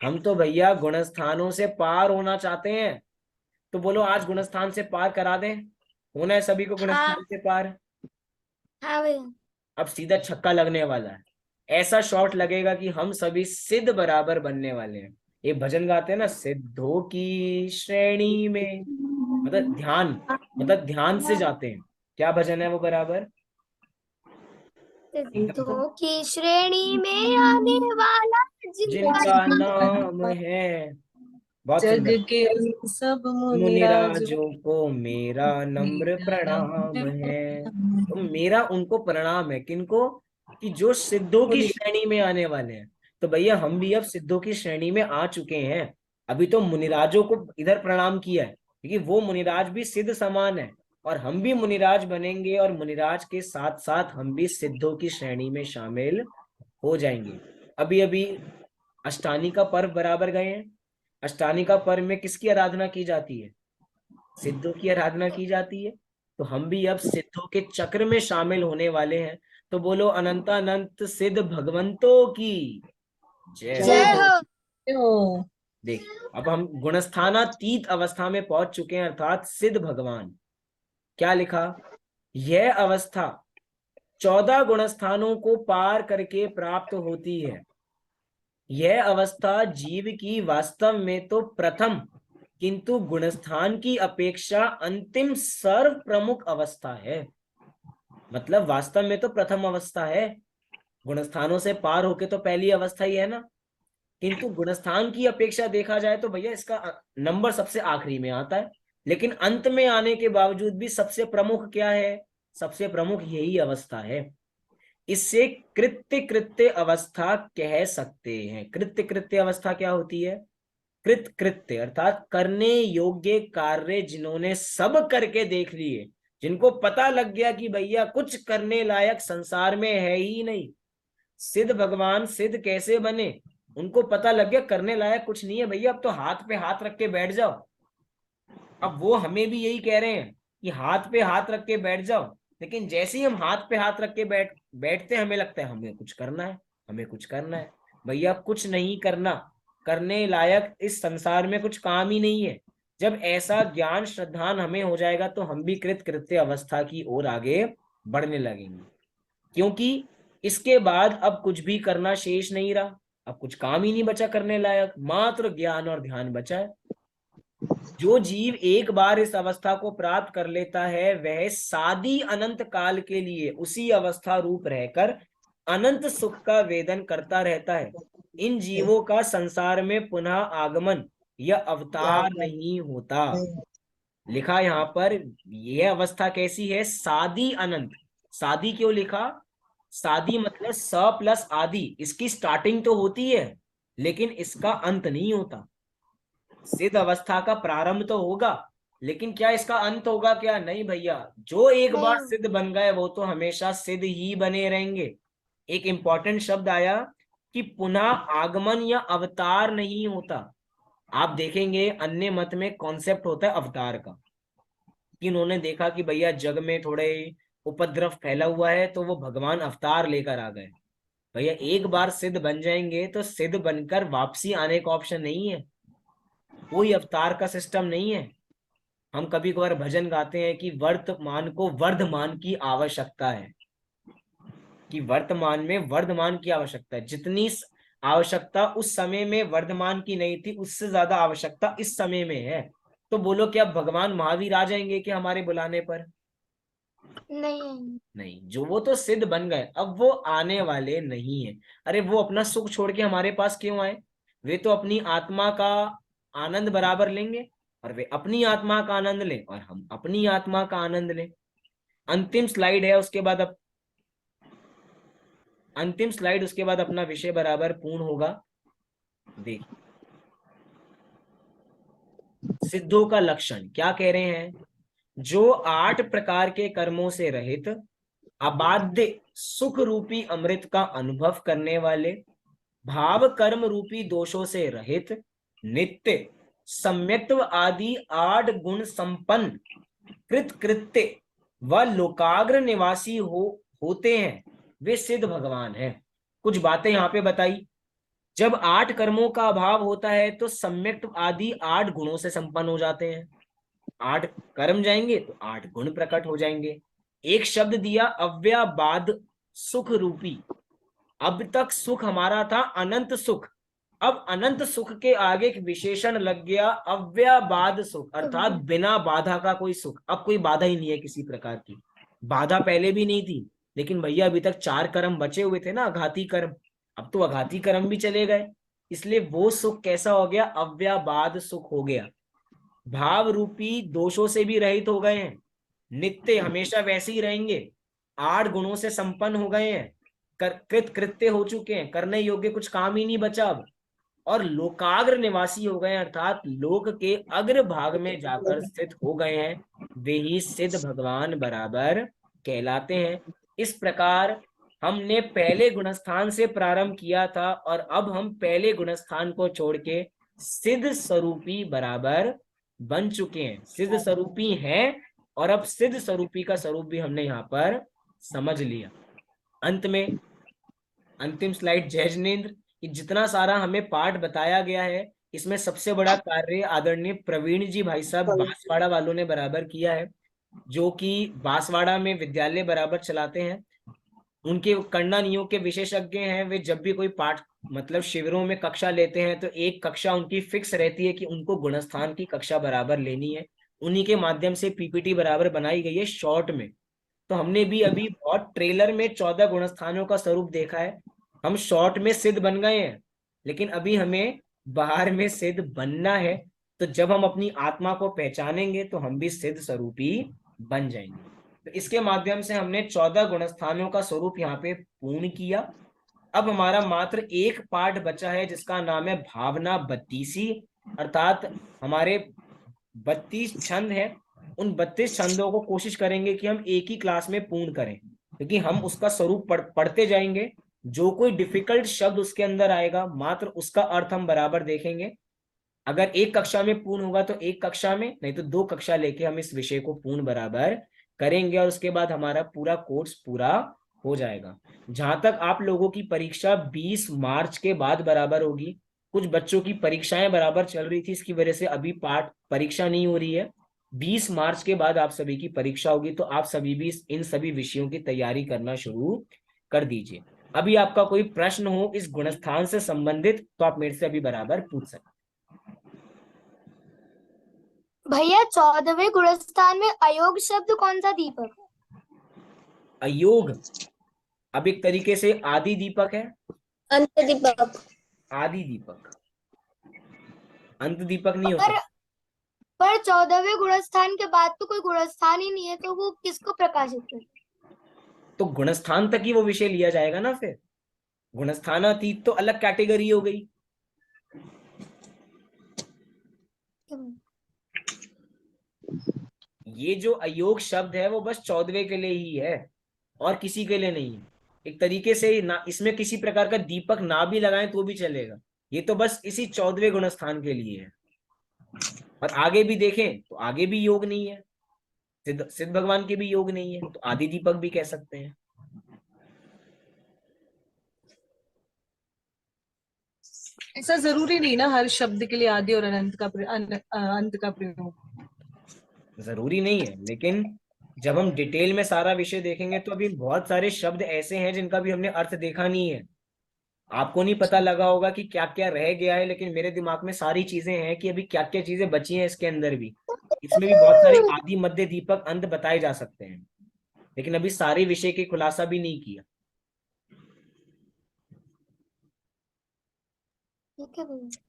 हम तो भैया गुणस्थानों से पार होना चाहते हैं। तो बोलो आज गुणस्थान से पार करा दें। होना है सभी को हाँ गुणस्थान से पार। हाँ भैया। अब सीधा छक्का लगने वाला है। ऐसा शॉट लगेगा कि हम सभी सिद्ध बराबर बनने वाले हैं। ये भजन गाते हैं ना, सिद्धों की श्रेणी में, मतलब ध्यान से जाते हैं। क्या भजन है वो बराबर? एकदम तो, सिद्धों की श्रेणी में आने वाला जिनका जिनका नाम नाम है। बहुत जग सुंदर। के सब मुनिराजों मुनिराजों को मेरा नम्र मेरा प्रणाम नम्र है। तो प्रणाम। मेरा उनको प्रणाम है, किनको? कि जो सिद्धों की मुनि श्रेणी में आने वाले हैं। तो भैया हम भी अब सिद्धों की श्रेणी में आ चुके हैं। अभी तो मुनिराजों को इधर प्रणाम किया है, क्योंकि वो मुनिराज भी सिद्ध समान है। और हम भी मुनिराज बनेंगे, और मुनिराज के साथ साथ हम भी सिद्धों की श्रेणी में शामिल हो जाएंगे। अभी अभी अष्टानी का पर्व बराबर गए हैं। अष्टानी का पर्व में किसकी आराधना की जाती है? सिद्धों की आराधना की जाती है। तो हम भी अब सिद्धों के चक्र में शामिल होने वाले हैं। तो बोलो अनंतानंत सिद्ध भगवंतों की जय हो। जय हो। हो। देख, अब हम गुणस्थानातीत अवस्था में पहुंच चुके हैं, अर्थात सिद्ध भगवान। क्या लिखा? यह अवस्था 14 गुणस्थानों को पार करके प्राप्त होती है। यह अवस्था जीव की वास्तव में तो प्रथम, किंतु गुणस्थान की अपेक्षा अंतिम सर्व प्रमुख अवस्था है। मतलब वास्तव में तो प्रथम अवस्था है, गुणस्थानों से पार होके तो पहली अवस्था ही है ना। किंतु गुणस्थान की अपेक्षा देखा जाए तो भैया इसका नंबर सबसे आखिरी में आता है। लेकिन अंत में आने के बावजूद भी सबसे प्रमुख क्या है? सबसे प्रमुख यही अवस्था है। इससे कृत्य कृत्य अवस्था कह सकते हैं। कृत्य कृत्य अवस्था क्या होती है? कृत कृत्य अर्थात करने योग्य कार्य जिन्होंने सब करके देख लिए, जिनको पता लग गया कि भैया कुछ करने लायक संसार में है ही नहीं। सिद्ध भगवान सिद्ध कैसे बने? उनको पता लग गया करने लायक कुछ नहीं है भैया, अब तो हाथ पे हाथ रख के बैठ जाओ। अब वो हमें भी यही कह रहे हैं कि हाथ पे हाथ रख के बैठ जाओ। लेकिन जैसे ही हम हाथ पे हाथ रख के बैठते हमें लगता है हमें कुछ करना है, हमें कुछ करना है। भैया कुछ नहीं करना, करने लायक इस संसार में कुछ काम ही नहीं है। जब ऐसा ज्ञान श्रद्धान हमें हो जाएगा तो हम भी कृत कृत्य अवस्था की ओर आगे बढ़ने लगेंगे। क्योंकि इसके बाद अब कुछ भी करना शेष नहीं रहा। अब कुछ काम ही नहीं बचा करने लायक, मात्र ज्ञान और ध्यान बचा है। जो जीव एक बार इस अवस्था को प्राप्त कर लेता है वह सादी अनंत काल के लिए उसी अवस्था रूप रहकर अनंत सुख का वेदन करता रहता है। इन जीवों का संसार में पुनः आगमन या अवतार नहीं होता। लिखा यहाँ पर, यह अवस्था कैसी है? सादी अनंत। सादी क्यों लिखा? सादी मतलब स प्लस आदि। इसकी स्टार्टिंग तो होती है लेकिन इसका अंत नहीं होता। सिद्ध अवस्था का प्रारंभ तो होगा, लेकिन क्या इसका अंत होगा? क्या नहीं भैया। जो एक बार नहीं। सिद्ध बन गए वो तो हमेशा सिद्ध ही बने रहेंगे। एक इंपॉर्टेंट शब्द आया कि पुनः आगमन या अवतार नहीं होता। आप देखेंगे अन्य मत में कॉन्सेप्ट होता है अवतार का, कि उन्होंने देखा कि भैया जग में थोड़े उपद्रव फैला हुआ है तो वो भगवान अवतार लेकर आ गए। भैया एक बार सिद्ध बन जाएंगे तो सिद्ध बनकर वापसी आने का ऑप्शन नहीं है। कोई अवतार का सिस्टम नहीं है। हम कभी कभार भजन गाते हैं कि वर्तमान को वर्धमान की आवश्यकता है, कि वर्तमान में वर्धमान की आवश्यकता है। जितनी आवश्यकता उस समय में वर्धमान की नहीं थी उससे ज्यादा आवश्यकता इस समय में है। तो बोलो क्या भगवान महावीर आ जाएंगे कि हमारे बुलाने पर? नहीं। नहीं। जो वो तो सिद्ध बन गए, अब वो आने वाले नहीं है। अरे वो अपना सुख छोड़ के हमारे पास क्यों आए? वे तो अपनी आत्मा का आनंद बराबर लेंगे, और वे अपनी आत्मा का आनंद लें और हम अपनी आत्मा का आनंद लें। अंतिम स्लाइड है, उसके बाद अब अंतिम स्लाइड, उसके बाद अपना विषय बराबर पूर्ण होगा। देखिए, सिद्धों का लक्षण क्या कह रहे हैं? जो 8 प्रकार के कर्मों से रहित, अबाध्य सुख रूपी अमृत का अनुभव करने वाले, भाव कर्म रूपी दोषों से रहित, नित्य सम्यक्त्व आदि 8 गुण संपन्न, कृत कृत्य व लोकाग्र निवासी होते हैं, वे सिद्ध भगवान हैं। कुछ बातें यहाँ पे बताई। जब 8 कर्मों का अभाव होता है तो सम्यक्त्व आदि 8 गुणों से संपन्न हो जाते हैं। 8 कर्म जाएंगे तो 8 गुण प्रकट हो जाएंगे। एक शब्द दिया, अव्याबाद सुख रूपी। अब तक सुख हमारा था अनंत सुख, अब अनंत सुख के आगे एक विशेषण लग गया, अव्याबाद सुख, अर्थात बिना बाधा का कोई सुख। अब कोई बाधा ही नहीं है किसी प्रकार की। बाधा पहले भी नहीं थी, लेकिन भैया अभी तक 4 कर्म बचे हुए थे ना, आघाती कर्म। अब तो आघाती कर्म भी चले गए, इसलिए वो सुख कैसा हो गया? अव्याबाद सुख हो गया। भाव रूपी दोषों से भी रहित हो गए हैं, नित्य हमेशा वैसे ही रहेंगे। 8 गुणों से संपन्न हो गए हैं, कृत कृत्य हो चुके हैं, करने योग्य कुछ काम ही नहीं बचा अब। और लोकाग्र निवासी हो गए, अर्थात लोक के अग्र भाग में जाकर स्थित हो गए हैं, वे ही सिद्ध भगवान बराबर कहलाते हैं। इस प्रकार हमने पहले गुणस्थान से प्रारंभ किया था, और अब हम पहले गुणस्थान को छोड़ के सिद्ध स्वरूपी बराबर बन चुके हैं, सिद्ध स्वरूपी हैं। और अब सिद्ध स्वरूपी का स्वरूप भी हमने यहाँ पर समझ लिया। अंत में अंतिम स्लाइड, जय जिनेंद्र, कि जितना सारा हमें पाठ बताया गया है, इसमें सबसे बड़ा कार्य आदरणीय प्रवीण जी भाई साहब बांसवाड़ा वालों ने बराबर किया है, जो कि बांसवाड़ा में विद्यालय बराबर चलाते हैं। उनके कन्नानियों के विशेषज्ञ हैं। वे जब भी कोई पाठ मतलब शिविरों में कक्षा लेते हैं तो एक कक्षा उनकी फिक्स रहती है कि उनको गुणस्थान की कक्षा बराबर लेनी है। उन्हीं के माध्यम से पीपीटी बराबर बनाई गई है शॉर्ट में। तो हमने भी अभी बहुत ट्रेलर में 14 गुणस्थानों का स्वरूप देखा है। हम शॉर्ट में सिद्ध बन गए हैं, लेकिन अभी हमें बाहर में सिद्ध बनना है। तो जब हम अपनी आत्मा को पहचानेंगे तो हम भी सिद्ध स्वरूपी बन जाएंगे। तो इसके माध्यम से हमने 14 गुणस्थानों का स्वरूप यहाँ पे पूर्ण किया। अब हमारा मात्र एक पाठ बचा है, जिसका नाम है भावना 32, अर्थात हमारे 32 छंद है। उन 32 छंदों को कोशिश करेंगे कि हम एक ही क्लास में पूर्ण करें, क्योंकि हम उसका स्वरूप पढ़ते जाएंगे। जो कोई डिफिकल्ट शब्द उसके अंदर आएगा, मात्र उसका अर्थ हम बराबर देखेंगे। अगर एक कक्षा में पूर्ण होगा तो एक कक्षा में, नहीं तो 2 कक्षा लेके हम इस विषय को पूर्ण बराबर करेंगे, और उसके बाद हमारा पूरा कोर्स पूरा हो जाएगा। जहां तक आप लोगों की परीक्षा 20 मार्च के बाद बराबर होगी। कुछ बच्चों की परीक्षाएं बराबर चल रही थी, इसकी वजह से अभी परीक्षा नहीं हो रही है। 20 मार्च के बाद आप सभी की परीक्षा होगी, तो आप सभी भी इन सभी विषयों की तैयारी करना शुरू कर दीजिए। अभी आपका कोई प्रश्न हो इस गुणस्थान से संबंधित तो आप मेरे से अभी बराबर पूछ सकते। भैया 14वें गुणस्थान में अयोग शब्द कौन सा दीपक है? अयोग अब एक तरीके से आदि दीपक है। अंत दीपक। आदि दीपक, अंत दीपक नहीं हो सकता। पर 14वें गुणस्थान के बाद तो कोई गुणस्थान ही नहीं है, तो वो किसको प्रकाशित करे? तो गुणस्थान तक ही वो विषय लिया जाएगा ना। फिर गुणस्थानातीत तो अलग कैटेगरी हो गई। ये जो अयोग शब्द है वो बस 14वें के लिए ही है, और किसी के लिए नहीं है। एक तरीके से ना, इसमें किसी प्रकार का दीपक ना भी लगाएं तो भी चलेगा। ये तो बस इसी 14वें गुणस्थान के लिए है। और आगे भी देखें तो आगे भी योग नहीं है, सिद्ध भगवान के भी योग नहीं है, तो आदि दीपक भी कह सकते हैं। ऐसा जरूरी नहीं ना हर शब्द के लिए आदि और अनंत का अंत का प्रयोग। जरूरी नहीं है, लेकिन जब हम डिटेल में सारा विषय देखेंगे तो अभी बहुत सारे शब्द ऐसे हैं जिनका भी हमने अर्थ देखा नहीं है। आपको नहीं पता लगा होगा कि क्या क्या रह गया है, लेकिन मेरे दिमाग में सारी चीजें हैं कि अभी क्या क्या चीजें बची हैं इसके अंदर भी। इसमें भी बहुत सारे आदि मध्य दीपक अंत बताए जा सकते हैं, लेकिन अभी सारे विषय की खुलासा भी नहीं किया। ठीक है भैया।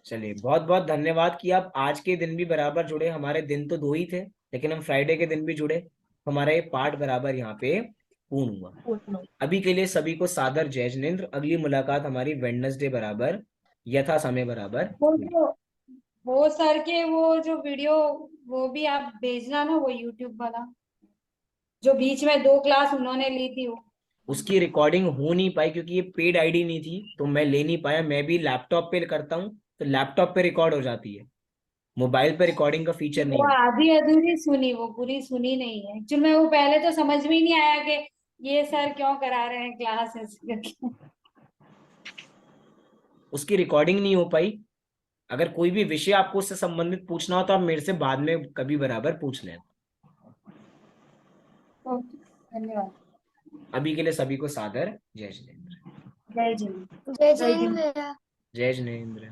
चलिए, बहुत बहुत धन्यवाद कि आप आज के दिन भी बराबर जुड़े। हमारे दिन तो 2 ही थे, लेकिन हम फ्राइडे के दिन भी जुड़े। हमारा ये पाठ बराबर यहाँ पे पूर्ण हुआ। पूर्ण हो। अभी के लिए सभी को सादर जय जिनेंद्र। अगली मुलाकात हमारी वेडनेसडे बराबर यथा समय बराबर वो होगी। जो वो सर के वो जो वीडियो वो भी आप भेजना ना, वो यूट्यूब वाला जो बीच में 2 क्लास उन्होंने ली थी वो। उसकी रिकॉर्डिंग हो नहीं पाई क्योंकि ये पेड आईडी नहीं थी, तो मैं ले नहीं पाया। मैं भी लैपटॉप पे करता हूँ तो लैपटॉप पे रिकॉर्ड हो जाती है, मोबाइल पे रिकॉर्डिंग का फीचर नहीं वो है। आधी अधूरी सुनी, वो पूरी सुनी नहीं है एक्चुअली। मैं वो पहले तो समझ में ही नहीं आया कि ये सर क्यों करा रहे हैं क्लासेस करके। उसकी रिकॉर्डिंग नहीं हो पाई। अगर कोई भी विषय आपको उससे संबंधित पूछना हो तो आप मेरे से बाद में कभी बराबर पूछ लें। ओके, धन्यवाद। अभी के लिए सभी को सादर जय जिनेंद्र। जय जिनेंद्र। जय जय जय जिनेंद्र। भैया। जय जिनेंद्र।